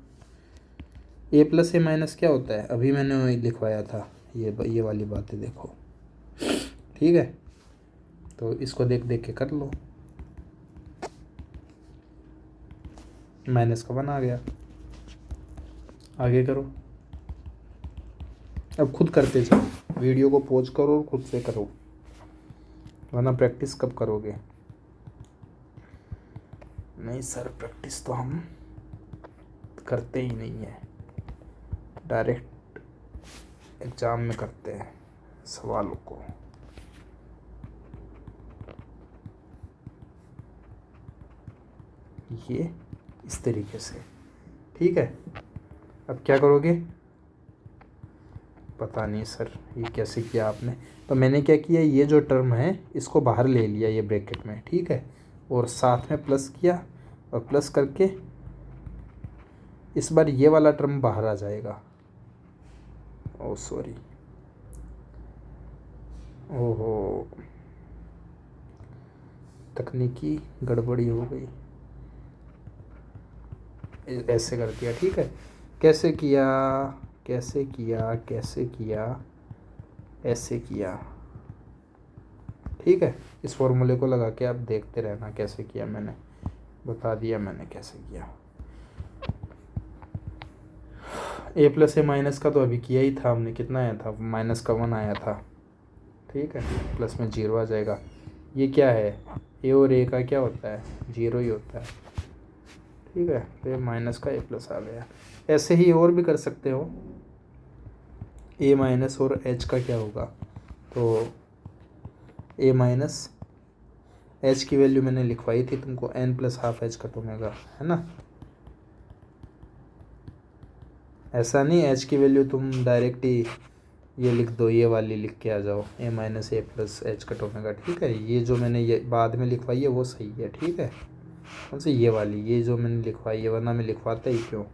ए प्लस ए माइनस क्या होता है? अभी मैंने लिखवाया था ये वाली बातें देखो, ठीक है? तो इसको देख देख के कर लो। माइनस का 1 आ गया। आगे करो। अब खुद करते जाओ, वीडियो को पॉज करो और खुद से करो, वरना प्रैक्टिस कब करोगे? नहीं सर, प्रैक्टिस तो हम करते ही नहीं है, डायरेक्ट एग्ज़ाम में करते हैं सवालों को। ये इस तरीके से, ठीक है? अब क्या करोगे? पता नहीं सर ये कैसे किया आपने। तो मैंने क्या किया, ये जो टर्म है इसको बाहर ले लिया ये ब्रैकेट में, ठीक है? और साथ में प्लस किया, और प्लस करके इस बार ये वाला टर्म बाहर आ जाएगा। ओह सॉरी, ओहो तकनीकी गड़बड़ी हो गई। ऐसे कर दिया, ठीक है? कैसे किया, कैसे किया, कैसे किया, ऐसे किया, ठीक है? इस फॉर्मूले को लगा के आप देखते रहना कैसे किया। मैंने बता दिया मैंने कैसे किया। ए प्लस ए माइनस का तो अभी किया ही था हमने। कितना आया था? माइनस का 1 आया था, ठीक है? प्लस में 0 आ जाएगा। ये क्या है? ए और ए का क्या होता है? 0 ही होता है, ठीक है? तो माइनस का ए प्लस आ गया। ऐसे ही और भी कर सकते हो। ए माइनस और एच का क्या होगा? तो ए माइनस एच की वैल्यू मैंने लिखवाई थी तुमको, n plus half h cut omega, है ना? ऐसा नहीं एच की वैल्यू तुम डायरेक्ट ही ये लिख दो, ये वाली लिख के आ जाओ, ए माइनस ए प्लस एच कट ओमेगा, ठीक है? ये जो मैंने ये बाद में लिखवाई है वो सही है, ठीक है? कौन सी? ये वाली, ये जो मैंने लिखवाई है, वरना मैं लिखवाता ही क्यों?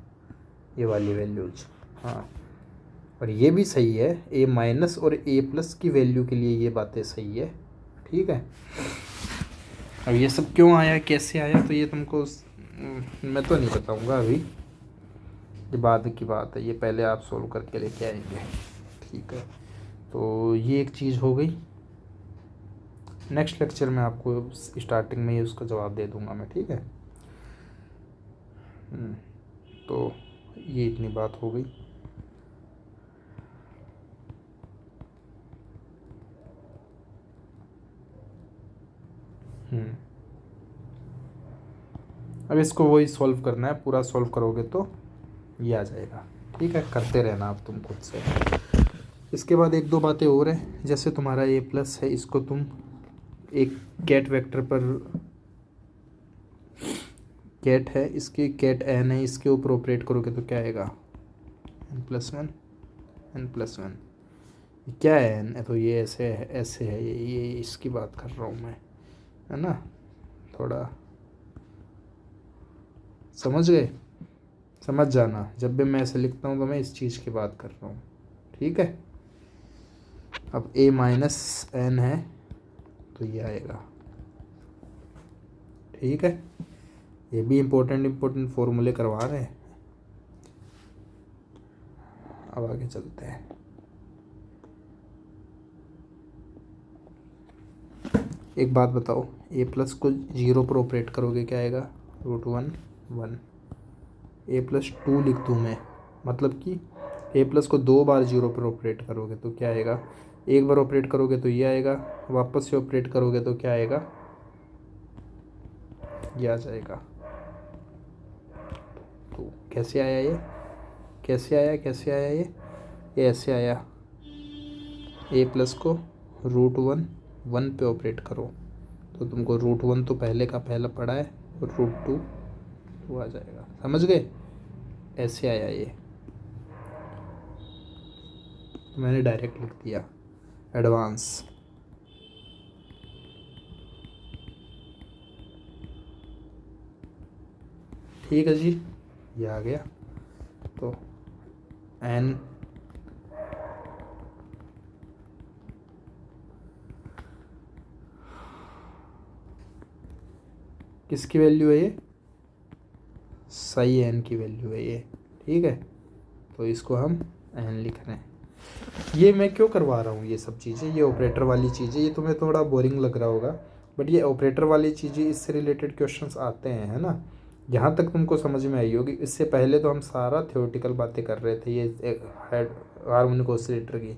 ये वाली वैल्यूज, हाँ। और ये भी सही है, ए माइनस और ए प्लस की वैल्यू के लिए ये बातें सही है, ठीक है? अब ये सब क्यों आया, कैसे आया, तो ये तुमको मैं तो नहीं बताऊंगा अभी, ये बाद की बात है। ये पहले आप सोल्व करके लेके आएंगे, ठीक है? तो ये एक चीज़ हो गई। नेक्स्ट लेक्चर में आपको स्टार्टिंग में ही उसका जवाब दे दूंगा मैं, ठीक है? तो ये इतनी बात हो गई। अब इसको वही सॉल्व करना है, पूरा सॉल्व करोगे तो ये आ जाएगा, ठीक है? करते रहना आप तुम खुद से। इसके बाद एक दो बातें और हैं, जैसे तुम्हारा ए प्लस है, इसको तुम एक कैट वेक्टर पर, कैट है इसकी, कैट एन है, इसके ऊपर ऑपरेट करोगे तो क्या आएगा? n+1, n+1। क्या है n? तो ये ऐसे है, ऐसे है, ये इसकी बात कर रहा हूँ मैं, है ना? थोड़ा समझ गए? समझ जाना, जब भी मैं ऐसे लिखता हूँ तो मैं इस चीज़ की बात कर रहा हूँ, ठीक है? अब a माइनस एन है तो ये आएगा, ठीक है? ये भी इम्पोर्टेंट फॉर्मूले करवा रहे हैं। अब आगे चलते हैं। एक बात बताओ, ए प्लस को 0 पर ऑपरेट करोगे क्या आएगा? √1 1। ए प्लस 2 लिख दूँ मैं, मतलब कि ए प्लस को 2 बार 0 पर ऑपरेट करोगे तो क्या आएगा? एक बार ऑपरेट करोगे तो ये आएगा, वापस से ऑपरेट करोगे तो क्या आएगा? ये आ जाएगा। तो कैसे आया ये? कैसे आया, कैसे आया ये ऐसे आया। ए प्लस को √1 1 पे ऑपरेट करो तो तुमको √1 तो पहले का पहला पड़ा है, और √2 तो आ जाएगा। समझ गए? ऐसे आया ये, तो मैंने डायरेक्ट लिख दिया एडवांस। ठीक है जी, ये आ गया। तो n किसकी वैल्यू है ये, साई एन की वैल्यू है ये, ठीक है। तो इसको हम एन लिख रहे हैं। ये मैं क्यों करवा रहा हूँ ये सब चीज़ें, ये ऑपरेटर वाली चीज़ें, ये तुम्हें थोड़ा बोरिंग लग रहा होगा, बट ये ऑपरेटर वाली चीज़ें, इससे रिलेटेड क्वेश्चंस आते हैं, है ना। यहाँ तक तुमको समझ में आई होगी। इससे पहले तो हम सारा थ्योरेटिकल बातें कर रहे थे ये हार्मोनिक ऑसिलेटर की।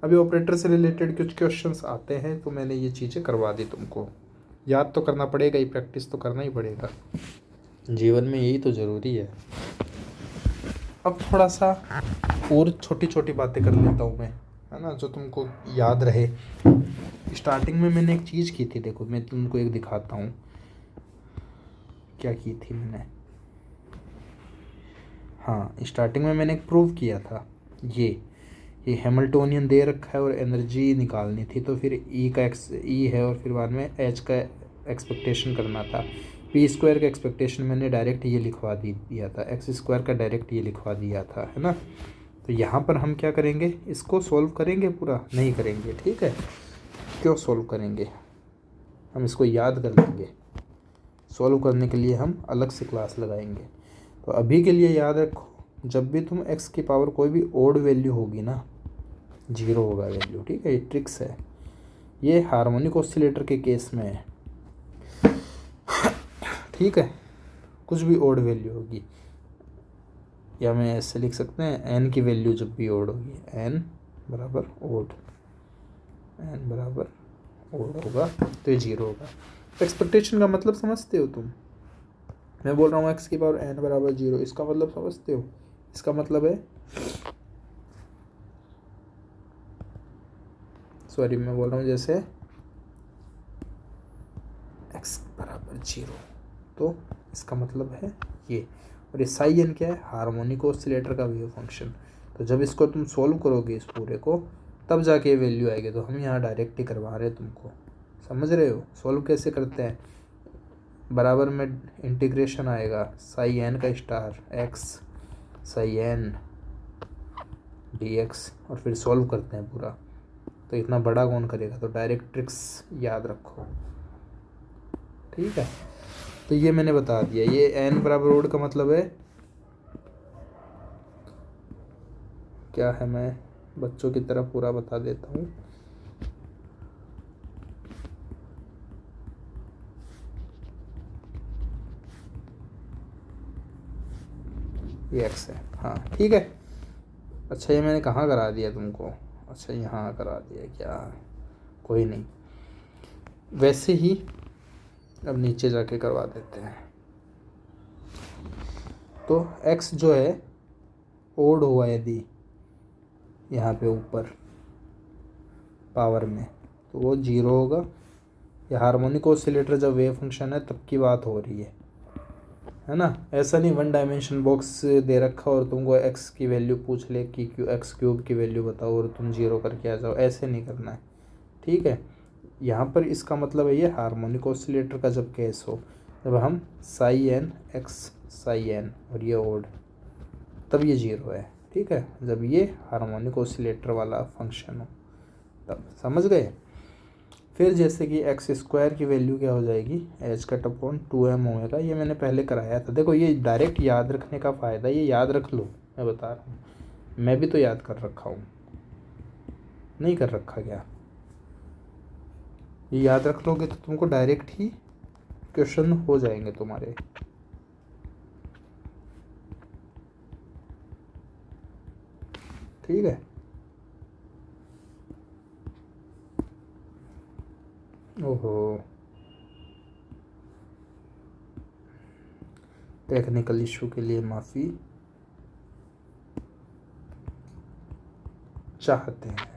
अभी ऑपरेटर से रिलेटेड कुछ क्वेश्चंस आते हैं, तो मैंने ये चीज़ें करवा दी तुमको। याद तो करना पड़ेगा ही, प्रैक्टिस तो करना ही पड़ेगा, जीवन में यही तो ज़रूरी है। अब थोड़ा सा और छोटी छोटी बातें कर लेता हूँ मैं, है ना, जो तुमको याद रहे। स्टार्टिंग में मैंने एक चीज़ की थी, देखो मैं तुमको एक दिखाता हूँ क्या की थी मैंने। हाँ, स्टार्टिंग में मैंने एक प्रूव किया था, ये हैमिल्टोनियन दे रखा है और एनर्जी निकालनी थी, तो फिर ई का ई है और फिर बाद में एच का एक्सपेक्टेशन करना था। पी स्क्वायर का एक्सपेक्टेशन मैंने डायरेक्ट ये लिखवा दिया था, एक्स स्क्वायर का डायरेक्ट ये लिखवा दिया था, है ना। तो यहाँ पर हम क्या करेंगे, इसको सॉल्व करेंगे, पूरा नहीं करेंगे, ठीक है। क्यों सॉल्व करेंगे, हम इसको याद कर लेंगे। सॉल्व करने के लिए हम अलग से क्लास लगाएंगे। तो अभी के लिए याद रखो, जब भी तुम x की पावर कोई भी ओड वैल्यू होगी ना, 0 होगा वैल्यू, ठीक है। ये ट्रिक्स है, ये हार्मोनिक ऑसिलेटर के केस में है, ठीक है। कुछ भी ओड वैल्यू होगी, या मैं ऐसे लिख सकते हैं, n की वैल्यू जब भी ओड होगी, n बराबर ओड, n बराबर ओड होगा तो ये 0 होगा। एक्सपेक्टेशन का मतलब समझते हो तुम, मैं बोल रहा हूँ x की पावर n बराबर 0, इसका मतलब समझते हो। इसका मतलब है, सॉरी मैं बोल रहा हूँ जैसे x बराबर 0, तो इसका मतलब है ये। और ये साई एन क्या है, हार्मोनिक ऑसिलेटर का वेव फंक्शन। तो जब इसको तुम सोल्व करोगे इस पूरे को, तब जाके वैल्यू आएगी। तो हम यहाँ डायरेक्ट ही करवा रहे हैं तुमको, समझ रहे हो। सोल्व कैसे करते हैं, बराबर में इंटीग्रेशन आएगा साई एन का star x psi n d x, और फिर सॉल्व करते हैं पूरा। तो इतना बड़ा कौन करेगा, तो डायरेक्ट ट्रिक्स याद रखो, ठीक है। तो ये मैंने बता दिया, ये एन बराबर ओड का मतलब है क्या है, मैं बच्चों की तरह पूरा बता देता हूँ। ये एक्स है, हाँ ठीक है। अच्छा ये मैंने कहाँ करा दिया तुमको, अच्छा यहाँ करा दिया क्या, कोई नहीं, वैसे ही अब नीचे जाके करवा देते हैं। तो x जो है ओड हुआ यदि यहाँ पे ऊपर पावर में, तो वो 0 होगा। या हार्मोनिक ऑसिलेटर जब वेव फंक्शन है तब की बात हो रही है ना। ऐसा नहीं वन डायमेंशन बॉक्स दे रखा और तुमको x की वैल्यू पूछ ले कि एक्स क्यूब की वैल्यू बताओ और तुम 0 करके आ जाओ, ऐसे नहीं करना है, ठीक है। यहाँ पर इसका मतलब है ये हार्मोनिक ऑसिलेटर का जब केस हो, जब हम psi n x psi n और ये ओड, तब ये 0 है, ठीक है। जब ये हार्मोनिक ऑसिलेटर वाला फंक्शन हो तब, समझ गए। फिर जैसे कि एक्स स्क्वायर की वैल्यू क्या हो जाएगी, एच कट अपॉन 2m होएगा। ये मैंने पहले कराया था, देखो ये डायरेक्ट याद रखने का फ़ायदा, ये याद रख लो, मैं बता रहा हूँ, मैं भी तो याद कर रखा हूँ, नहीं कर रखा क्या। ये याद रख लोगे तो तुमको डायरेक्ट ही क्वेश्चन हो जाएंगे तुम्हारे, ठीक है। ओहो, टेक्निकल इशू के लिए माफ़ी चाहते हैं।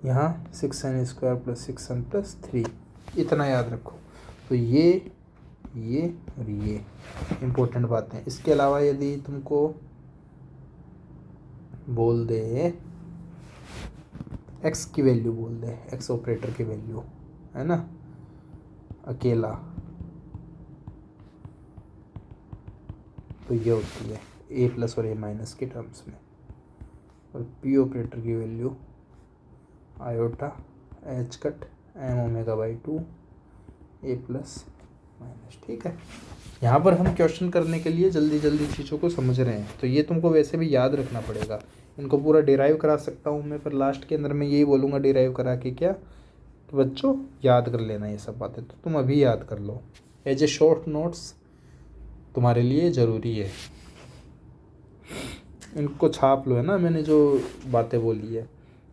यहाँ 6n square plus 6n plus 3, इतना याद रखो। तो ये और ये इम्पोर्टेंट बातें। इसके अलावा यदि तुमको बोल दे x की वैल्यू, बोल दे x ऑपरेटर की वैल्यू, है ना, अकेला, तो ये होती है a प्लस और a माइनस के टर्म्स में। और p ऑपरेटर की value iota h cut m omega by 2 a plus minus. ठीक है, यहाँ पर हम क्वेश्चन करने के लिए जल्दी जल्दी चीज़ों को समझ रहे हैं, तो ये तुमको वैसे भी याद रखना पड़ेगा। इनको पूरा डिराइव करा सकता हूँ मैं, पर लास्ट के अंदर मैं यही बोलूँगा डिराइव करा के क्या, तो बच्चों याद कर लेना ये सब बातें, तो तुम अभी याद कर लो एज ए शॉर्ट नोट्स, तुम्हारे लिए ज़रूरी है। इनको छाप लो, है ना, मैंने जो बातें बोली है।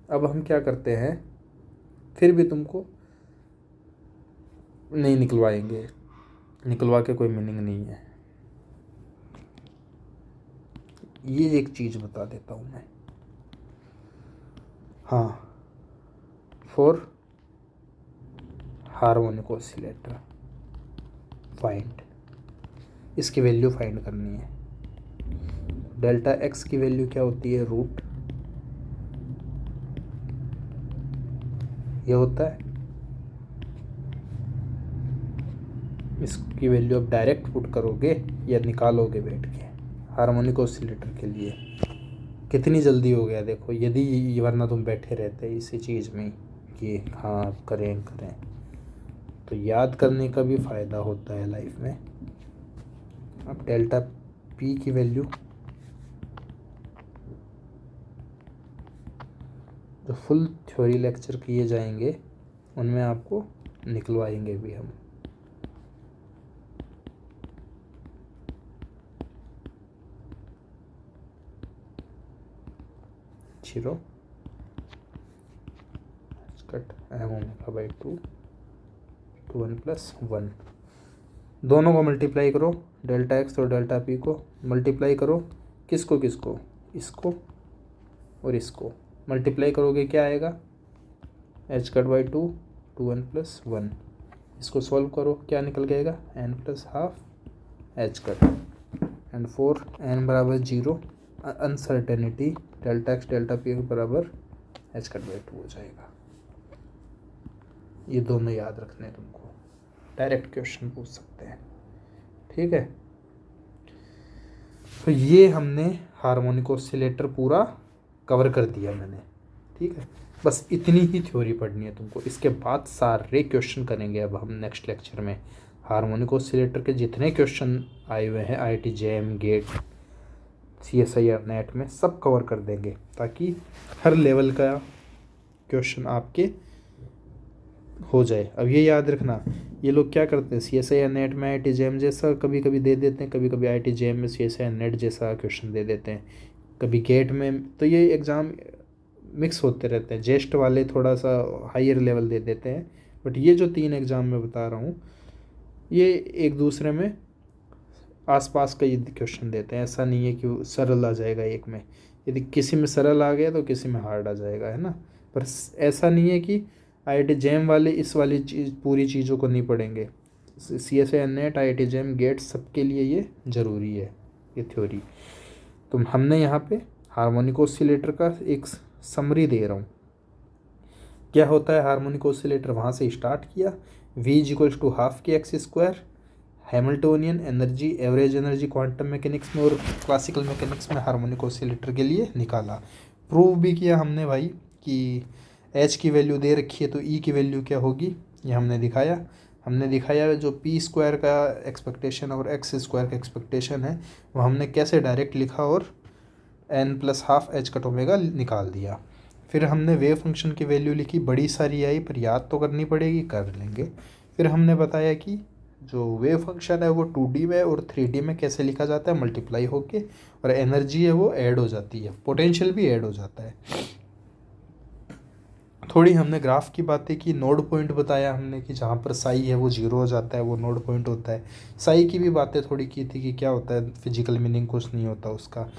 अब हम क्या करते हैं, फिर भी तुमको नहीं निकलवाएंगे, निकलवा के कोई मीनिंग नहीं है। ये एक चीज़ बता देता हूँ मैं, हाँ, फॉर हार्मोनिक ऑसिलेटर फाइंड, इसकी वैल्यू फाइंड करनी है। डेल्टा एक्स की वैल्यू क्या होती है, रूट, ये होता है। इसकी वैल्यू आप डायरेक्ट पुट करोगे या निकालोगे बैठ के हार्मोनिक ऑसिलेटर के लिए। कितनी जल्दी हो गया देखो, यदि वरना तुम बैठे रहते इसी चीज़ में कि हाँ करें, तो याद करने का भी फ़ायदा होता है लाइफ में। अब डेल्टा पी की वैल्यू, जो फुल थ्योरी लेक्चर किए जाएंगे उनमें आपको निकलवाएंगे भी हम। Zero cut m omega by 2 1 plus 1, दोनों को मल्टीप्लाई करो, डेल्टा एक्स और डेल्टा पी को मल्टीप्लाई करो। किसको किसको, इसको और इसको मल्टीप्लाई करोगे क्या आएगा, एच कट बाई 2 2 1 प्लस 1। इसको सॉल्व करो, क्या निकल जाएगा, n plus half h cut. And for n बराबर 0, uncertainty delta x delta p बराबर एच कट बाई 2 हो जाएगा। ये दोनों याद रखने हैं तुमको, डायरेक्ट क्वेश्चन पूछ सकते हैं। ठीक है, तो ये हमने हार्मोनिक ऑसिलेटर पूरा कवर कर दिया मैंने। ठीक है, बस इतनी ही थ्योरी पढ़नी है तुमको, इसके बाद सारे क्वेश्चन करेंगे अब हम नेक्स्ट लेक्चर में। हार्मोनिक ऑसिलेटर के जितने क्वेश्चन आए हुए हैं IIT JEM GATE CSIR NET में सब कवर कर देंगे, ताकि हर लेवल का क्वेश्चन आपके हो जाए। अब ये याद रखना, ये लोग क्या करते हैं, CSIR नेट में IIT JEM जैसा कभी कभी दे देते हैं, कभी कभी IIT JEM में CSIR नेट जैसा क्वेश्चन दे देते हैं, कभी गेट में। तो ये एग्ज़ाम मिक्स होते रहते हैं, जेस्ट वाले थोड़ा सा हायर लेवल दे देते हैं, बट ये जो 3 एग्ज़ाम मैं बता रहा हूँ ये एक दूसरे में आसपास का ये क्वेश्चन देते हैं। ऐसा नहीं है कि सरल आ जाएगा एक में, यदि किसी में सरल आ गया तो किसी में हार्ड आ जाएगा, है ना। पर ऐसा नहीं है कि IIT JEM वाले इस वाली पूरी चीज़ों को नहीं पढ़ेंगे। CSIR NET IIT JEM GATE सबके लिए ये ज़रूरी है, ये थ्योरी। तो हमने यहाँ पे हार्मोनिक ऑसिलेटर का एक समरी दे रहा हूँ, क्या होता है हार्मोनिक ऑसिलेटर, वहाँ से स्टार्ट किया। V = ½ kx², Hamiltonian energy, average energy quantum mechanics में और क्लासिकल मैकेनिक्स में हार्मोनिक ऑसिलेटर के लिए निकाला। प्रूव भी किया हमने भाई कि H की वैल्यू दे रखी है तो E की वैल्यू क्या होगी, ये हमने दिखाया। जो p² का एक्सपेक्टेशन और x² का एक्सपेक्टेशन है वो हमने कैसे डायरेक्ट लिखा और n + ½ h कट ओमेगा निकाल दिया। फिर हमने वेव फंक्शन की वैल्यू लिखी, बड़ी सारी आई पर याद तो करनी पड़ेगी, कर लेंगे। फिर हमने बताया कि जो वेव फंक्शन है वो 2D में और 3D में कैसे लिखा जाता है, मल्टीप्लाई होके, और एनर्जी है वो ऐड हो जाती है, पोटेंशियल भी ऐड हो जाता है। थोड़ी हमने ग्राफ की बातें की, नोड पॉइंट बताया हमने कि जहाँ पर साई है वो 0 हो जाता है, वो नोड पॉइंट होता है। साई की भी बातें थोड़ी की थी कि क्या होता है, फिजिकल मीनिंग कुछ नहीं होता उसका।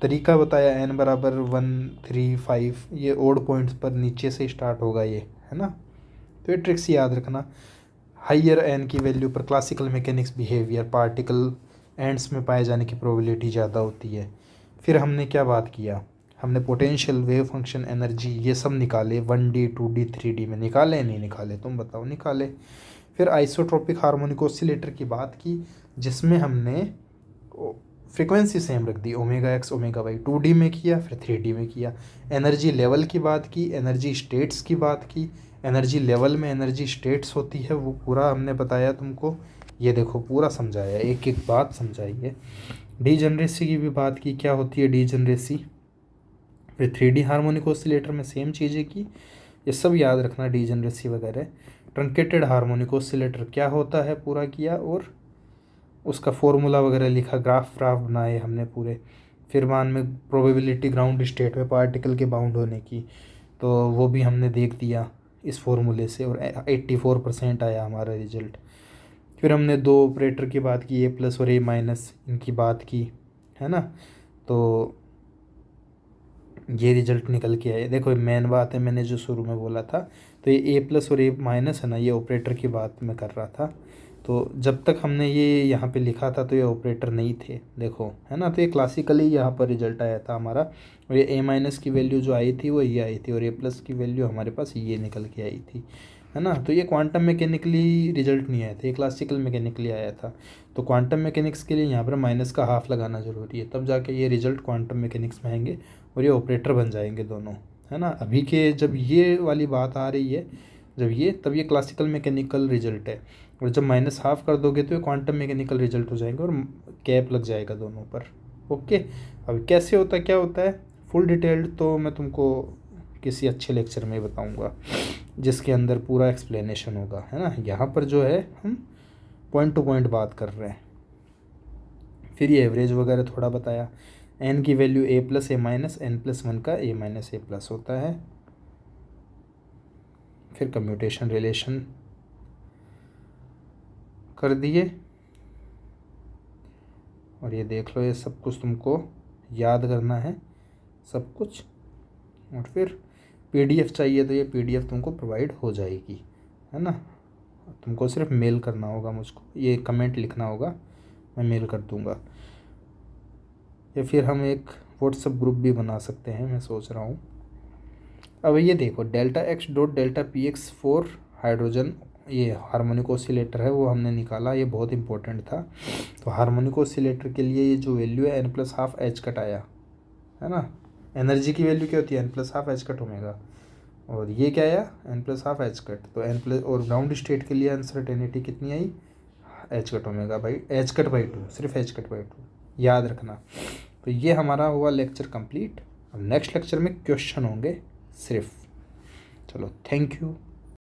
तरीका बताया n बराबर 1 3 5, ये ओड पॉइंट्स पर नीचे से स्टार्ट होगा ये, है ना। तो ये ट्रिक्स याद रखना। हाइयर n की वैल्यू पर classical mechanics behaviour, particle ends में पाए जाने की प्रोबेबिलिटी ज़्यादा होती है। फिर हमने क्या बात किया, हमने पोटेंशियल, वेव फंक्शन, एनर्जी ये सब निकाले, 1D 2D 3D में निकाले, नहीं निकाले, तुम बताओ, निकाले। फिर आइसोट्रोपिक हार्मोनिक ऑसिलेटर की बात की, जिसमें हमने फ्रीक्वेंसी सेम रख दी, ω/x ω/y 2D में किया, फिर 3D में किया। एनर्जी लेवल की बात की, एनर्जी स्टेट्स की बात की, एनर्जी लेवल में एनर्जी स्टेट्स होती है, वो पूरा हमने बताया तुमको। ये देखो पूरा समझाया, एक एक बात समझाई है। डीजनरेसी की भी बात की, क्या होती है डीजनरेसी। फिर 3D हार्मोनिक ऑसिलेटर में सेम चीज़ें की, ये सब याद रखना डीजनरेसी वगैरह। ट्रंकेटेड हार्मोनिक ऑसिलेटर क्या होता है पूरा किया, और उसका फॉर्मूला वगैरह लिखा, ग्राफ बनाए हमने पूरे। फिर बाद में प्रोबेबिलिटी ग्राउंड स्टेट में पार्टिकल के बाउंड होने की, तो वो भी हमने देख दिया इस फॉर्मूले से, और 84% आया हमारा रिजल्ट। फिर हमने दो ऑपरेटर की बात की, A+ और A- इनकी बात की, है ना। तो ये रिजल्ट निकल के आए। देखो मेन बात है, मैंने जो शुरू में बोला था, तो ये A+ और A- है ना, ये ऑपरेटर की बात मैं कर रहा था। तो जब तक हमने ये यहाँ पे लिखा था तो ये ऑपरेटर नहीं थे, देखो, है ना। तो ये क्लासिकली यहाँ पर रिजल्ट आया था हमारा, और ये A- की वैल्यू जो आई थी वो ये आई थी, और A+ की वैल्यू हमारे पास ये निकल के आई थी, है ना। तो ये क्वांटम मैकेनिकली रिजल्ट नहीं आया था, ये क्लासिकल मैकेनिकली आया था। तो क्वांटम मैकेनिक्स के लिए यहाँ पर माइनस का हाफ लगाना ज़रूरी है, तब जाके ये रिजल्ट क्वांटम मैकेनिक्स में आएंगे और ये ऑपरेटर बन जाएंगे दोनों, है ना। अभी के जब ये वाली बात आ रही है, जब ये, तब ये क्लासिकल मैकेनिकल रिजल्ट है, और जब माइनस हाफ कर दोगे तो ये क्वांटम मैकेनिकल रिजल्ट हो जाएंगे, और कैप लग जाएगा दोनों पर। ओके, अब कैसे होता है, क्या होता है, फुल डिटेल्ड तो मैं तुमको किसी अच्छे लेक्चर में बताऊंगा, जिसके अंदर पूरा एक्सप्लेनेशन होगा, है ना। यहाँ पर जो है हम पॉइंट टू पॉइंट बात कर रहे हैं। फिर ये एवरेज वगैरह थोड़ा बताया। एन की वैल्यू A+ A- n+1 का A- A+ होता है। फिर कम्यूटेशन रिलेशन कर दिए, और ये देख लो, ये सब कुछ तुमको याद करना है, सब कुछ। और फिर PDF चाहिए तो ये PDF तुमको प्रोवाइड हो जाएगी, है ना। तुमको सिर्फ मेल करना होगा मुझको, ये कमेंट लिखना होगा, मैं मेल कर दूंगा। या फिर हम एक व्हाट्सएप ग्रुप भी बना सकते हैं, मैं सोच रहा हूँ। अब ये देखो ΔX.ΔPx4 हाइड्रोजन, ये हार्मोनिक ऑसिलेटर है, वो हमने निकाला, ये बहुत इंपॉर्टेंट था। तो हार्मोनिक ऑसिलेटर के लिए ये जो वैल्यू है n+12 H कट आया, है ना। एनर्जी की वैल्यू क्या होती है, n+12 H कट ओमेगा, और ये क्या आया, n+12 H कट। तो n+, और ग्राउंड स्टेट के लिए अनसर्टेनिटी कितनी आई, H cut omega by H cut by 2, सिर्फ H कट बाई 2 याद रखना। तो ये हमारा हुआ लेक्चर कंप्लीट। अब नेक्स्ट लेक्चर में क्वेश्चन होंगे सिर्फ। चलो, थैंक यू।